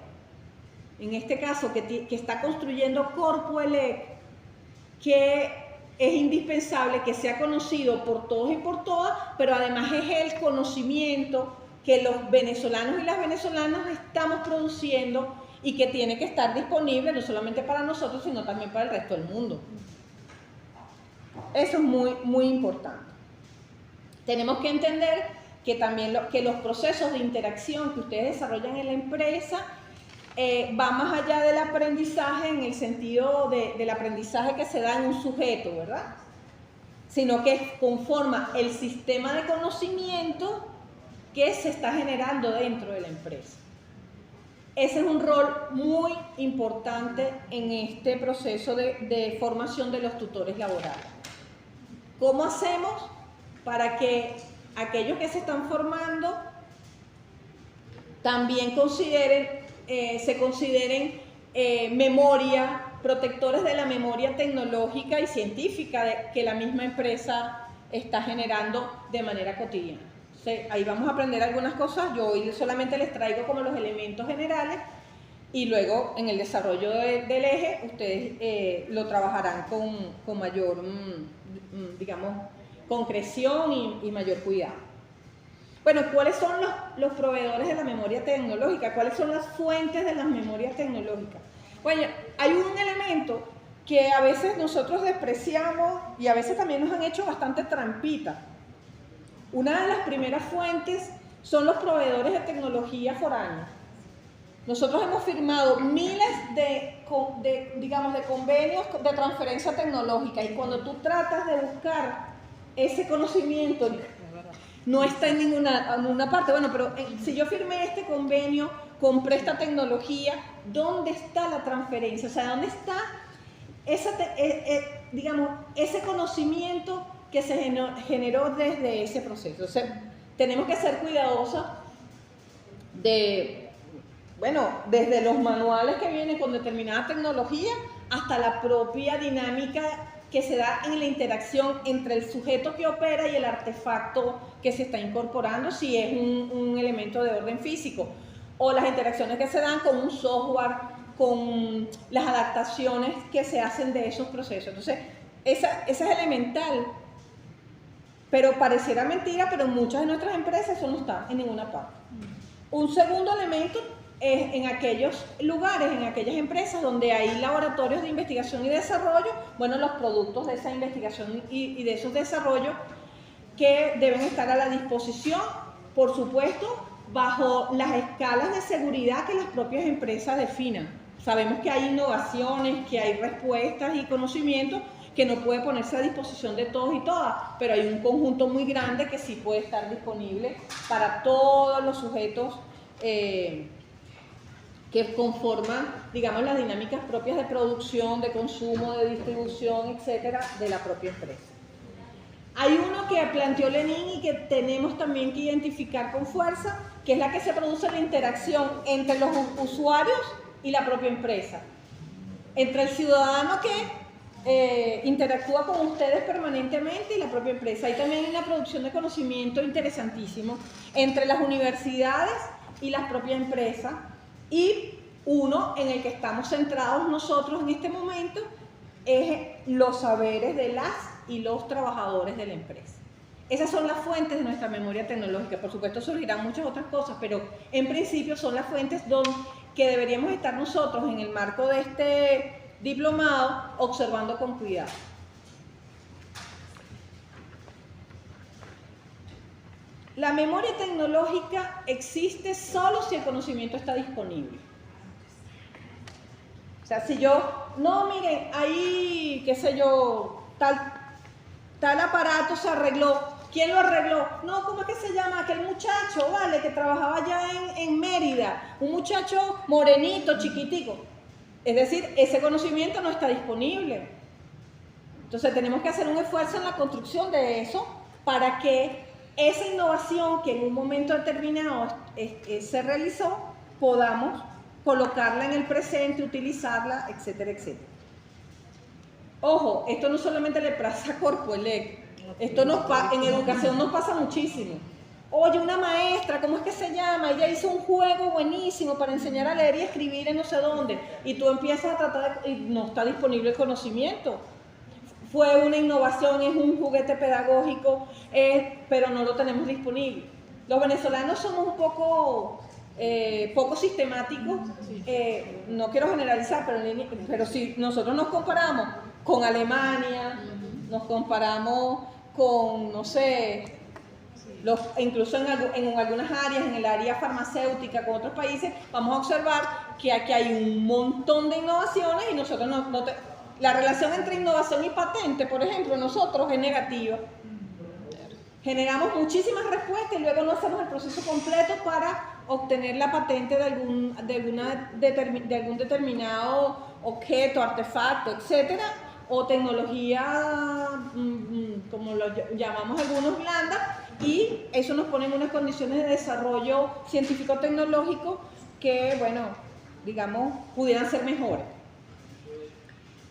en este caso, que está construyendo Corpo Elec, que es indispensable que sea conocido por todos y por todas, pero además es el conocimiento que los venezolanos y las venezolanas estamos produciendo y que tiene que estar disponible no solamente para nosotros, sino también para el resto del mundo. Eso es muy, muy importante. Tenemos que entender que también que los procesos de interacción que ustedes desarrollan en la empresa va más allá del aprendizaje en el sentido del aprendizaje que se da en un sujeto, ¿verdad? Sino que conforma el sistema de conocimiento que se está generando dentro de la empresa. Ese es un rol muy importante en este proceso de formación de los tutores laborales. ¿Cómo hacemos para que aquellos que se están formando también se consideren memoria, protectores de la memoria tecnológica y científica que la misma empresa está generando de manera cotidiana? Entonces, ahí vamos a aprender algunas cosas. Yo hoy solamente les traigo como los elementos generales y luego en el desarrollo del eje ustedes lo trabajarán con mayor, digamos, concreción y mayor cuidado. Bueno, ¿cuáles son los proveedores de la memoria tecnológica? ¿Cuáles son las fuentes de las memorias tecnológicas? Bueno, hay un elemento que a veces nosotros despreciamos y a veces también nos han hecho bastante trampita. Una de las primeras fuentes son los proveedores de tecnología foráneos. Nosotros hemos firmado miles digamos, de convenios de transferencia tecnológica y cuando tú tratas de buscar ese conocimiento, no está en ninguna parte. Bueno, pero si yo firmé este convenio, compré esta tecnología, ¿dónde está la transferencia? O sea, ¿dónde está digamos, ese conocimiento que se generó desde ese proceso? O sea, tenemos que ser cuidadosos desde los manuales que vienen con determinada tecnología hasta la propia dinámica que se da en la interacción entre el sujeto que opera y el artefacto que se está incorporando, si es un elemento de orden físico, o las interacciones que se dan con un software, con las adaptaciones que se hacen de esos procesos. Entonces, esa es elemental, pero pareciera mentira, pero en muchas de nuestras empresas eso no está en ninguna parte. Un segundo elemento es en aquellos lugares, en aquellas empresas donde hay laboratorios de investigación y desarrollo, bueno, los productos de esa investigación y de esos desarrollos que deben estar a la disposición, por supuesto, bajo las escalas de seguridad que las propias empresas definan. Sabemos que hay innovaciones, que hay respuestas y conocimientos que no puede ponerse a disposición de todos y todas, pero hay un conjunto muy grande que sí puede estar disponible para todos los sujetos que conforman, digamos, las dinámicas propias de producción, de consumo, de distribución, etcétera, de la propia empresa. Hay uno que planteó Lenin y que tenemos también que identificar con fuerza, que es la que se produce la interacción entre los usuarios y la propia empresa. Entre el ciudadano que interactúa con ustedes permanentemente y la propia empresa. Hay también una producción de conocimiento interesantísimo entre las universidades y las propias empresas. Y uno en el que estamos centrados nosotros en este momento es los saberes de las y los trabajadores de la empresa. Esas son las fuentes de nuestra memoria tecnológica. Por supuesto surgirán muchas otras cosas, pero en principio son las fuentes que deberíamos estar nosotros en el marco de este diplomado observando con cuidado. La memoria tecnológica existe solo si el conocimiento está disponible. O sea, si yo, no, miren, ahí, qué sé yo, tal aparato se arregló. ¿Quién lo arregló? No, ¿cómo es que se llama? Aquel muchacho, vale, que trabajaba allá en Mérida. Un muchacho morenito, chiquitico. Es decir, ese conocimiento no está disponible. Entonces tenemos que hacer un esfuerzo en la construcción de eso para que esa innovación que en un momento determinado se realizó, podamos colocarla en el presente, utilizarla, etcétera, etcétera. Ojo, esto no solamente le pasa a Corpoelec, esto en educación nos pasa muchísimo. Oye, una maestra, ¿cómo es que se llama? Ella hizo un juego buenísimo para enseñar a leer y escribir en no sé dónde, y tú empiezas a tratar y no está disponible el conocimiento. Fue una innovación, es un juguete pedagógico, pero no lo tenemos disponible. Los venezolanos somos un poco sistemáticos, no quiero generalizar, pero si nosotros nos comparamos con Alemania, nos comparamos con, no sé, incluso en algunas áreas, en el área farmacéutica, con otros países, vamos a observar que aquí hay un montón de innovaciones y nosotros la relación entre innovación y patente, por ejemplo, nosotros es negativa. Generamos muchísimas respuestas y luego no hacemos el proceso completo para obtener la patente de algún determinado objeto, artefacto, etcétera, o tecnología, como lo llamamos algunos, blanda, y eso nos pone en unas condiciones de desarrollo científico-tecnológico que, bueno, digamos, pudieran ser mejores.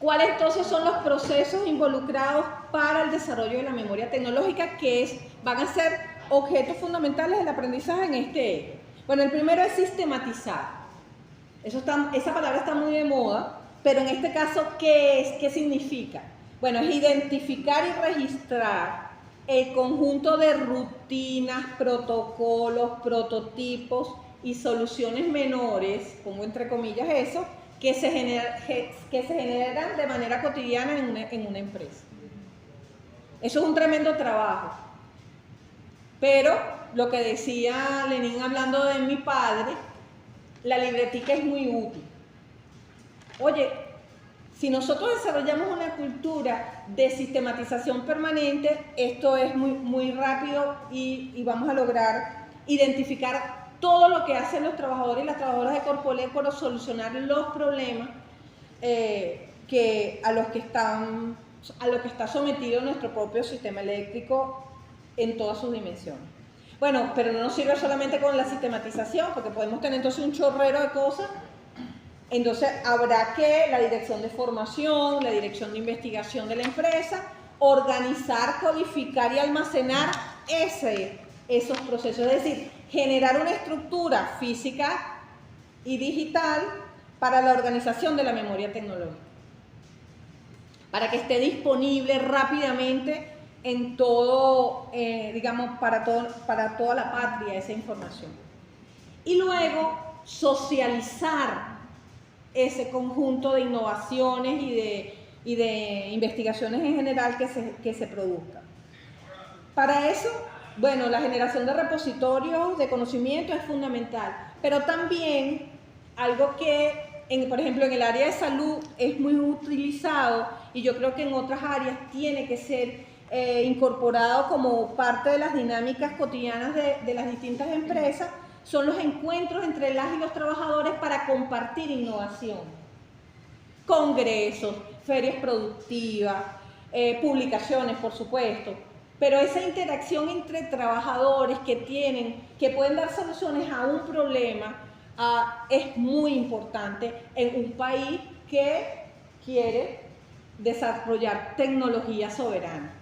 ¿Cuáles entonces son los procesos involucrados para el desarrollo de la memoria tecnológica, que van a ser objetos fundamentales del aprendizaje en este eje? Bueno, el primero es sistematizar. Esa palabra está muy de moda, pero en este caso, ¿qué es? ¿Qué significa? Bueno, es identificar y registrar el conjunto de rutinas, protocolos, prototipos y soluciones menores, pongo entre comillas eso, que se generan de manera cotidiana en una empresa. Eso es un tremendo trabajo. Pero lo que decía Lenín hablando de mi padre, la libretica es muy útil. Oye, si nosotros desarrollamos una cultura de sistematización permanente, esto es muy, muy rápido y vamos a lograr identificar todo lo que hacen los trabajadores y las trabajadoras de Corpoelec por solucionar los problemas a los que está sometido nuestro propio sistema eléctrico en todas sus dimensiones. Bueno, pero no nos sirve solamente con la sistematización, porque podemos tener entonces un chorrero de cosas. Entonces habrá que la dirección de formación, la dirección de investigación de la empresa, organizar, codificar y almacenar esos procesos, es decir, generar una estructura física y digital para la organización de la memoria tecnológica, para que esté disponible rápidamente en todo, digamos, para toda la patria esa información. Y luego socializar ese conjunto de innovaciones y de investigaciones en general que se produzcan. Para eso, bueno, la generación de repositorios de conocimiento es fundamental, pero también algo que, por ejemplo, en el área de salud es muy utilizado y yo creo que en otras áreas tiene que ser incorporado como parte de las dinámicas cotidianas de las distintas empresas, son los encuentros entre las y los trabajadores para compartir innovación. Congresos, ferias productivas, publicaciones, por supuesto. Pero esa interacción entre trabajadores que pueden dar soluciones a un problema es muy importante en un país que quiere desarrollar tecnología soberana.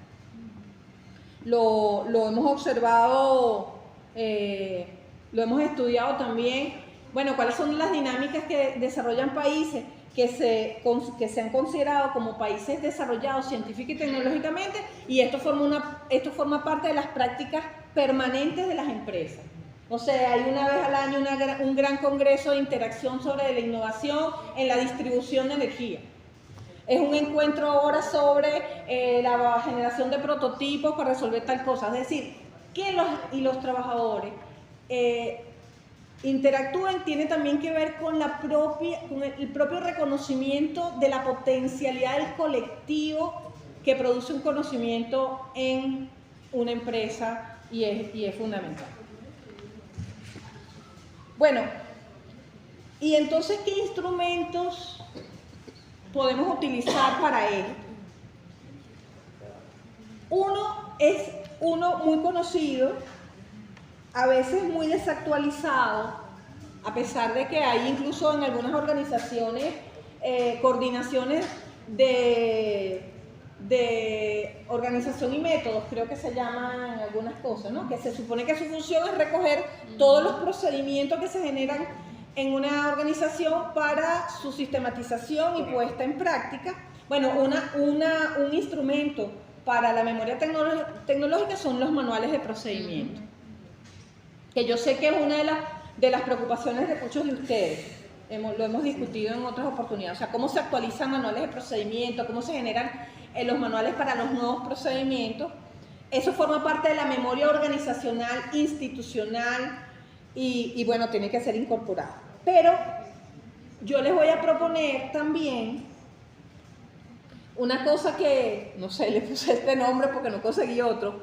Lo hemos observado, lo hemos estudiado también. Bueno, ¿cuáles son las dinámicas que desarrollan países que se han considerado como países desarrollados científica y tecnológicamente? Y esto forma parte de las prácticas permanentes de las empresas. O sea, hay una vez al año un gran congreso de interacción sobre la innovación en la distribución de energía. Es un encuentro ahora sobre la generación de prototipos para resolver tal cosa. Es decir, que los trabajadores interactúen tiene también que ver con el propio reconocimiento de la potencialidad del colectivo que produce un conocimiento en una empresa y es fundamental. Bueno, y entonces, ¿qué instrumentos podemos utilizar para esto? Uno muy conocido, a veces muy desactualizado, a pesar de que hay incluso en algunas organizaciones coordinaciones de organización y métodos, creo que se llaman algunas cosas, ¿no? Que se supone que su función es recoger todos los procedimientos que se generan en una organización para su sistematización y puesta en práctica. Bueno, un instrumento para la memoria tecnológica son los manuales de procedimiento, que yo sé que es una de las preocupaciones de muchos de ustedes. Lo hemos discutido en otras oportunidades. O sea, cómo se actualizan manuales de procedimiento, cómo se generan los manuales para los nuevos procedimientos. Eso forma parte de la memoria organizacional, institucional y bueno, tiene que ser incorporado. Pero yo les voy a proponer también una cosa que, no sé, le puse este nombre porque no conseguí otro: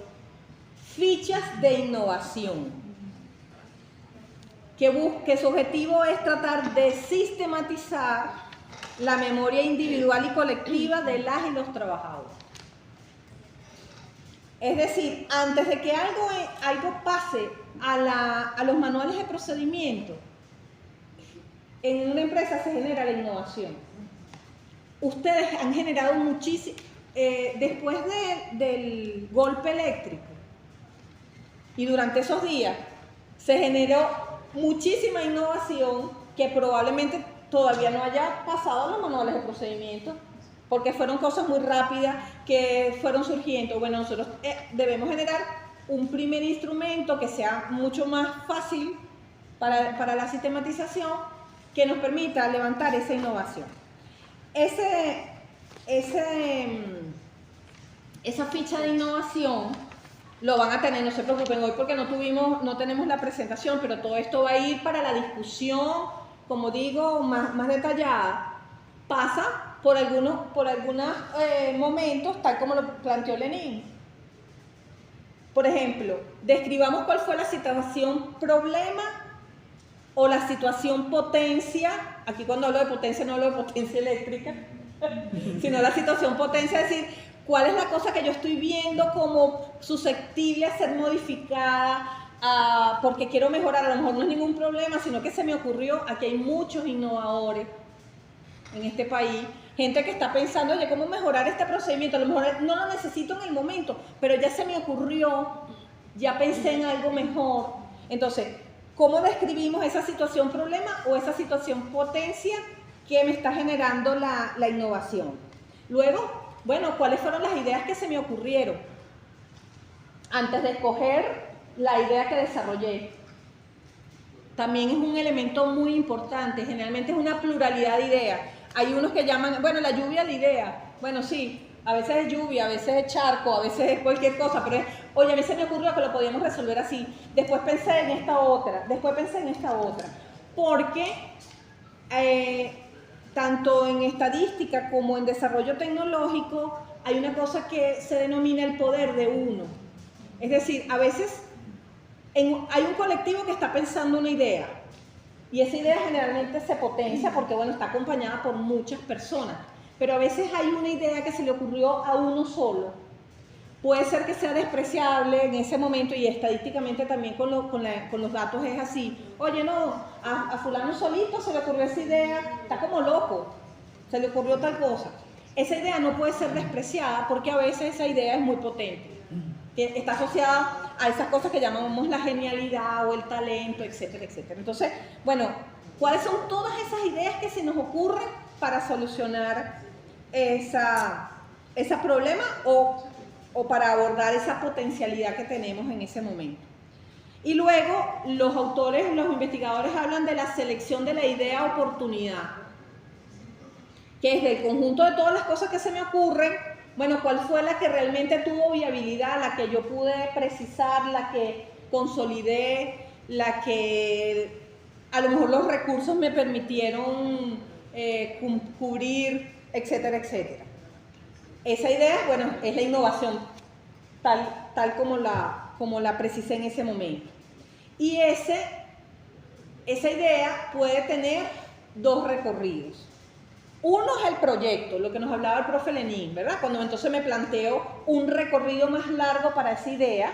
fichas de innovación, que su objetivo es tratar de sistematizar la memoria individual y colectiva de las y los trabajadores. Es decir, antes de que algo pase a los manuales de procedimiento, en una empresa se genera la innovación. Ustedes han generado muchísimo, después del golpe eléctrico y durante esos días, se generó muchísima innovación que probablemente todavía no haya pasado a los manuales de procedimiento, porque fueron cosas muy rápidas que fueron surgiendo. Bueno, nosotros debemos generar un primer instrumento que sea mucho más fácil para la sistematización, que nos permita levantar esa innovación. Esa ficha de innovación lo van a tener, no se preocupen hoy porque no tenemos la presentación, pero todo esto va a ir para la discusión, como digo, más detallada. Pasa por algunos momentos, tal como lo planteó Lenin. Por ejemplo, describamos cuál fue la situación problema o la situación potencia. Aquí cuando hablo de potencia no hablo de potencia eléctrica, sino la situación potencia, es decir, cuál es la cosa que yo estoy viendo como susceptible a ser modificada, porque quiero mejorar. A lo mejor no es ningún problema, sino que se me ocurrió. Aquí hay muchos innovadores en este país, gente que está pensando, oye, ¿cómo mejorar este procedimiento? A lo mejor no lo necesito en el momento, pero ya se me ocurrió, ya pensé en algo mejor. Entonces, ¿cómo describimos esa situación problema o esa situación potencia que me está generando la innovación? Luego, bueno, ¿cuáles fueron las ideas que se me ocurrieron antes de escoger la idea que desarrollé? También es un elemento muy importante. Generalmente es una pluralidad de ideas. Hay unos que llaman, bueno, la lluvia de ideas. Bueno, sí, a veces es lluvia, a veces es charco, a veces es cualquier cosa, pero es, oye, a mí se me ocurrió que lo podíamos resolver así. Después pensé en esta otra, después pensé en esta otra. Porque tanto en estadística como en desarrollo tecnológico hay una cosa que se denomina el poder de uno. Es decir, a veces hay un colectivo que está pensando una idea y esa idea generalmente se potencia porque, bueno, está acompañada por muchas personas, pero a veces hay una idea que se le ocurrió a uno solo. Puede ser que sea despreciable en ese momento, y estadísticamente también con los datos es así. Oye, no, a fulano solito se le ocurrió esa idea, está como loco, se le ocurrió tal cosa. Esa idea no puede ser despreciada porque a veces esa idea es muy potente, que está asociada a esas cosas que llamamos la genialidad o el talento, etcétera, etcétera. Entonces, bueno, ¿cuáles son todas esas ideas que se nos ocurren para solucionar ese problema o para abordar esa potencialidad que tenemos en ese momento? Y luego los autores, los investigadores hablan de la selección de la idea oportunidad, que es del conjunto de todas las cosas que se me ocurren, bueno, ¿cuál fue la que realmente tuvo viabilidad, la que yo pude precisar, la que consolidé, la que a lo mejor los recursos me permitieron cubrir, etcétera, etcétera. Esa idea, bueno, es la innovación tal como la precisé en ese momento. Y esa idea puede tener dos recorridos. Uno es el proyecto, lo que nos hablaba el profe Lenín, ¿verdad? Cuando entonces me planteo un recorrido más largo para esa idea,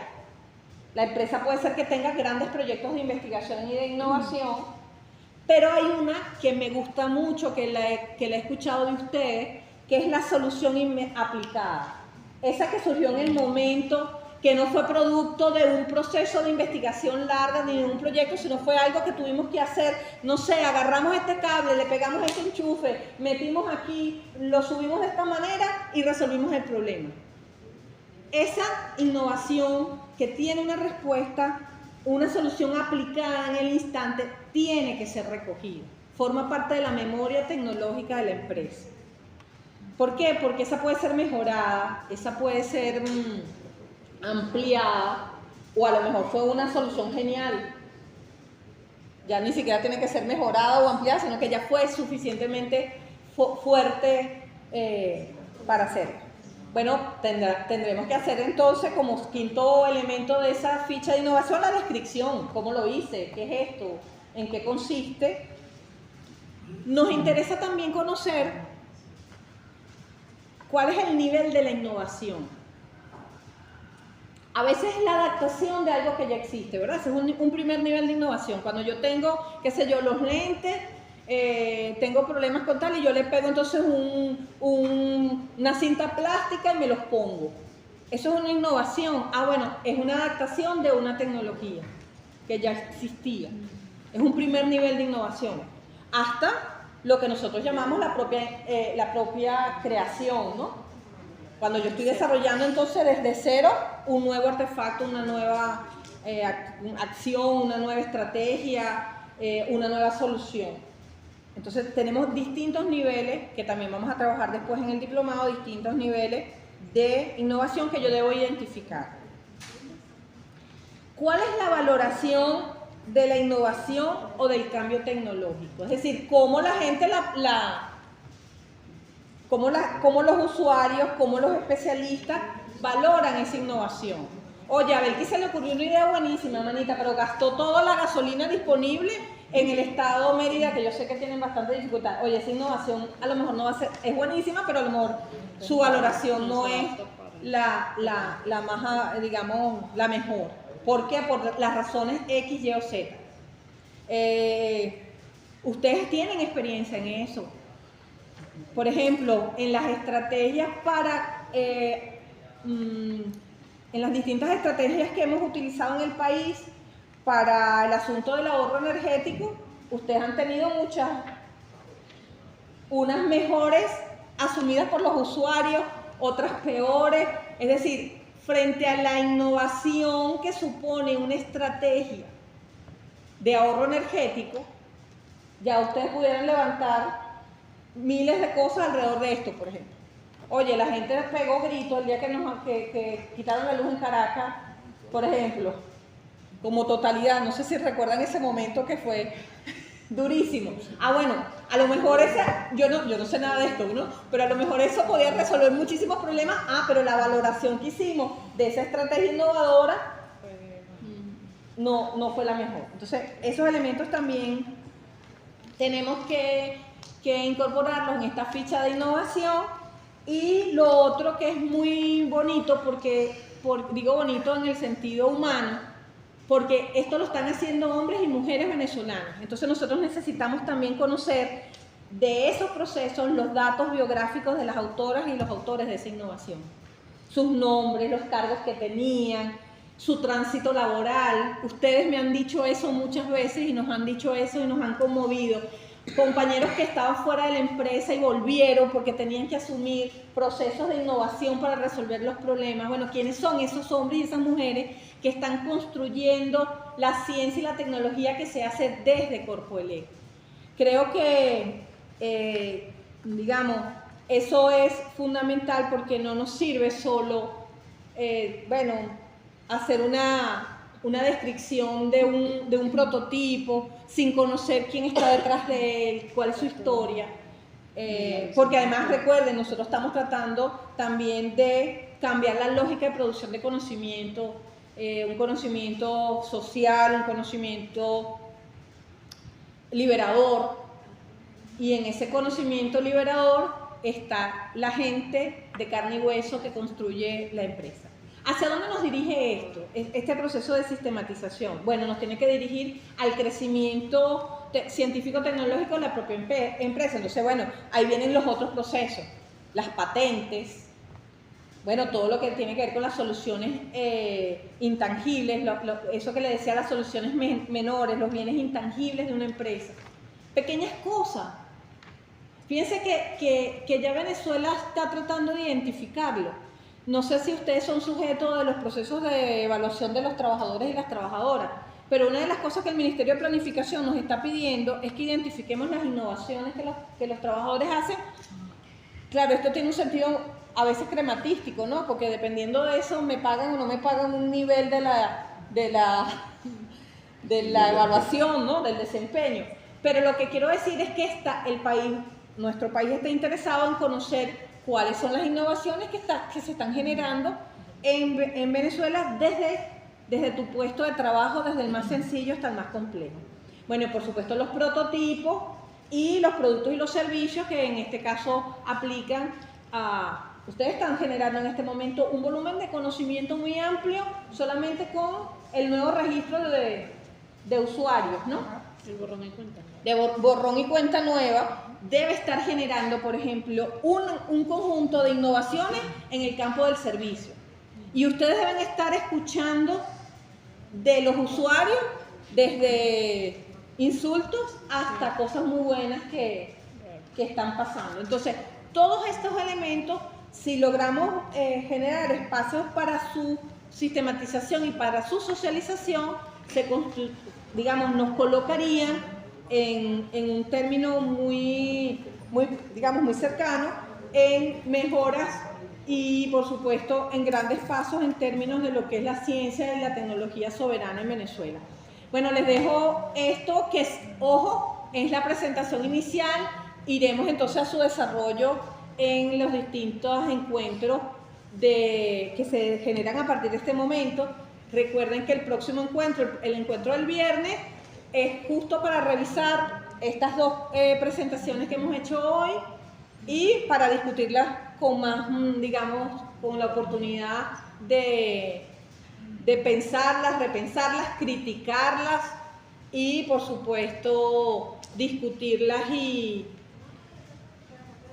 la empresa puede ser que tenga grandes proyectos de investigación y de innovación, pero hay una que me gusta mucho, que la he escuchado de ustedes, que es la solución aplicada. Esa que surgió en el momento, que no fue producto de un proceso de investigación larga ni de un proyecto, sino fue algo que tuvimos que hacer, no sé, agarramos este cable, le pegamos este enchufe, metimos aquí, lo subimos de esta manera y resolvimos el problema. Esa innovación que tiene una respuesta, una solución aplicada en el instante, tiene que ser recogida. Forma parte de la memoria tecnológica de la empresa. ¿Por qué? Porque esa puede ser mejorada, esa puede ser ampliada, o a lo mejor fue una solución genial. Ya ni siquiera tiene que ser mejorada o ampliada, sino que ya fue suficientemente fuerte para hacerlo. Bueno, tendremos que hacer entonces como quinto elemento de esa ficha de innovación la descripción. ¿Cómo lo hice? ¿Qué es esto? ¿En qué consiste? Nos interesa también conocer cuál es el nivel de la innovación. A veces es la adaptación de algo que ya existe, ¿verdad? Ese es un primer nivel de innovación. Cuando yo tengo, qué sé yo, los lentes, tengo problemas con tal y yo le pego entonces una cinta plástica y me los pongo. Eso es una innovación. Ah, bueno, es una adaptación de una tecnología que ya existía. Es un primer nivel de innovación. Hasta lo que nosotros llamamos la propia creación, ¿no? Cuando yo estoy desarrollando entonces desde cero un nuevo artefacto, una nueva acción, una nueva estrategia, una nueva solución. Entonces tenemos distintos niveles, que también vamos a trabajar después en el diplomado, distintos niveles de innovación que yo debo identificar. ¿Cuál es la valoración de la innovación o del cambio tecnológico? Es decir, cómo la gente cómo los usuarios, cómo los especialistas valoran esa innovación. Oye, a Belkis se le ocurrió una idea buenísima, manita, pero gastó toda la gasolina disponible en el estado Mérida, que yo sé que tienen bastante dificultad. Oye, esa innovación a lo mejor no va a ser, es buenísima, pero a lo mejor su valoración no es la más, digamos, la mejor. ¿Por qué? Por las razones X, Y o Z. Ustedes tienen experiencia en eso. Por ejemplo, en las estrategias en las distintas estrategias que hemos utilizado en el país para el asunto del ahorro energético, ustedes han tenido unas mejores asumidas por los usuarios, otras peores. Es decir, frente a la innovación que supone una estrategia de ahorro energético, ya ustedes pudieran levantar miles de cosas alrededor de esto, por ejemplo. Oye, la gente pegó gritos el día que quitaron la luz en Caracas, por ejemplo, como totalidad. No sé si recuerdan ese momento que fue durísimo. Ah, bueno, a lo mejor yo no sé nada de esto, ¿no? Pero a lo mejor eso podía resolver muchísimos problemas. Ah, pero la valoración que hicimos de esa estrategia innovadora no fue la mejor. Entonces, esos elementos también tenemos que incorporarlos en esta ficha de innovación. Y lo otro que es muy bonito, digo bonito en el sentido humano, porque esto lo están haciendo hombres y mujeres venezolanos. Entonces nosotros necesitamos también conocer de esos procesos los datos biográficos de las autoras y los autores de esa innovación. Sus nombres, los cargos que tenían, su tránsito laboral. Ustedes me han dicho eso muchas veces y nos han dicho eso y nos han conmovido. Compañeros que estaban fuera de la empresa y volvieron porque tenían que asumir procesos de innovación para resolver los problemas. Bueno, ¿quiénes son esos hombres y esas mujeres que están construyendo la ciencia y la tecnología que se hace desde Corpoelec? Creo que, digamos, eso es fundamental porque no nos sirve solo, hacer una descripción de un prototipo, sin conocer quién está detrás de él, cuál es su historia. Porque además recuerden, nosotros estamos tratando también de cambiar la lógica de producción de conocimiento, un conocimiento social, un conocimiento liberador, y en ese conocimiento liberador está la gente de carne y hueso que construye la empresa. ¿Hacia dónde nos dirige esto, este proceso de sistematización? Bueno, nos tiene que dirigir al crecimiento científico-tecnológico de la propia empresa. Entonces, bueno, ahí vienen los otros procesos, las patentes, bueno, todo lo que tiene que ver con las soluciones intangibles, eso que le decía, las soluciones menores, los bienes intangibles de una empresa. Pequeñas cosas. Fíjense que ya Venezuela está tratando de identificarlo. No sé si ustedes son sujetos de los procesos de evaluación de los trabajadores y las trabajadoras, pero una de las cosas que el Ministerio de Planificación nos está pidiendo es que identifiquemos las innovaciones que los trabajadores hacen. Claro, esto tiene un sentido a veces crematístico, ¿no? Porque dependiendo de eso me pagan o no me pagan un nivel de la evaluación, ¿no? Del desempeño. Pero lo que quiero decir es que nuestro país está interesado en conocer cuáles son las innovaciones que se están generando en Venezuela desde tu puesto de trabajo, desde el más sencillo hasta el más complejo. Bueno, y por supuesto los prototipos y los productos y los servicios que en este caso aplican a... Ustedes están generando en este momento un volumen de conocimiento muy amplio solamente con el nuevo registro de usuarios, ¿no? El borrón y cuenta. De borrón y cuenta nueva, debe estar generando, por ejemplo, un conjunto de innovaciones en el campo del servicio. Y ustedes deben estar escuchando de los usuarios, desde insultos hasta cosas muy buenas que están pasando. Entonces, todos estos elementos, si logramos generar espacios para su sistematización y para su socialización, nos colocarían en un término muy cercano en mejoras y, por supuesto, en grandes pasos en términos de lo que es la ciencia y la tecnología soberana en Venezuela. Bueno, les dejo esto que es la presentación inicial. Iremos entonces a su desarrollo en los distintos encuentros que se generan a partir de este momento. Recuerden que el próximo encuentro, el encuentro del viernes, es justo para revisar estas dos presentaciones que hemos hecho hoy y para discutirlas con más, con la oportunidad de pensarlas, repensarlas, criticarlas y, por supuesto, discutirlas y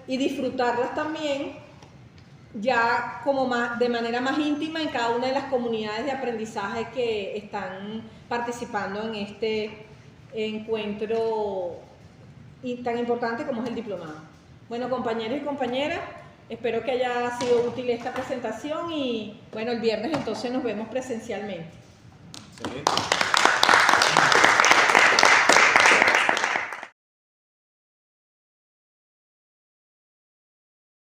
disfrutarlas también, ya de manera más íntima en cada una de las comunidades de aprendizaje que están participando en este encuentro tan importante como es el diplomado. Bueno, compañeros y compañeras, espero que haya sido útil esta presentación y bueno, el viernes entonces nos vemos presencialmente. Excelente.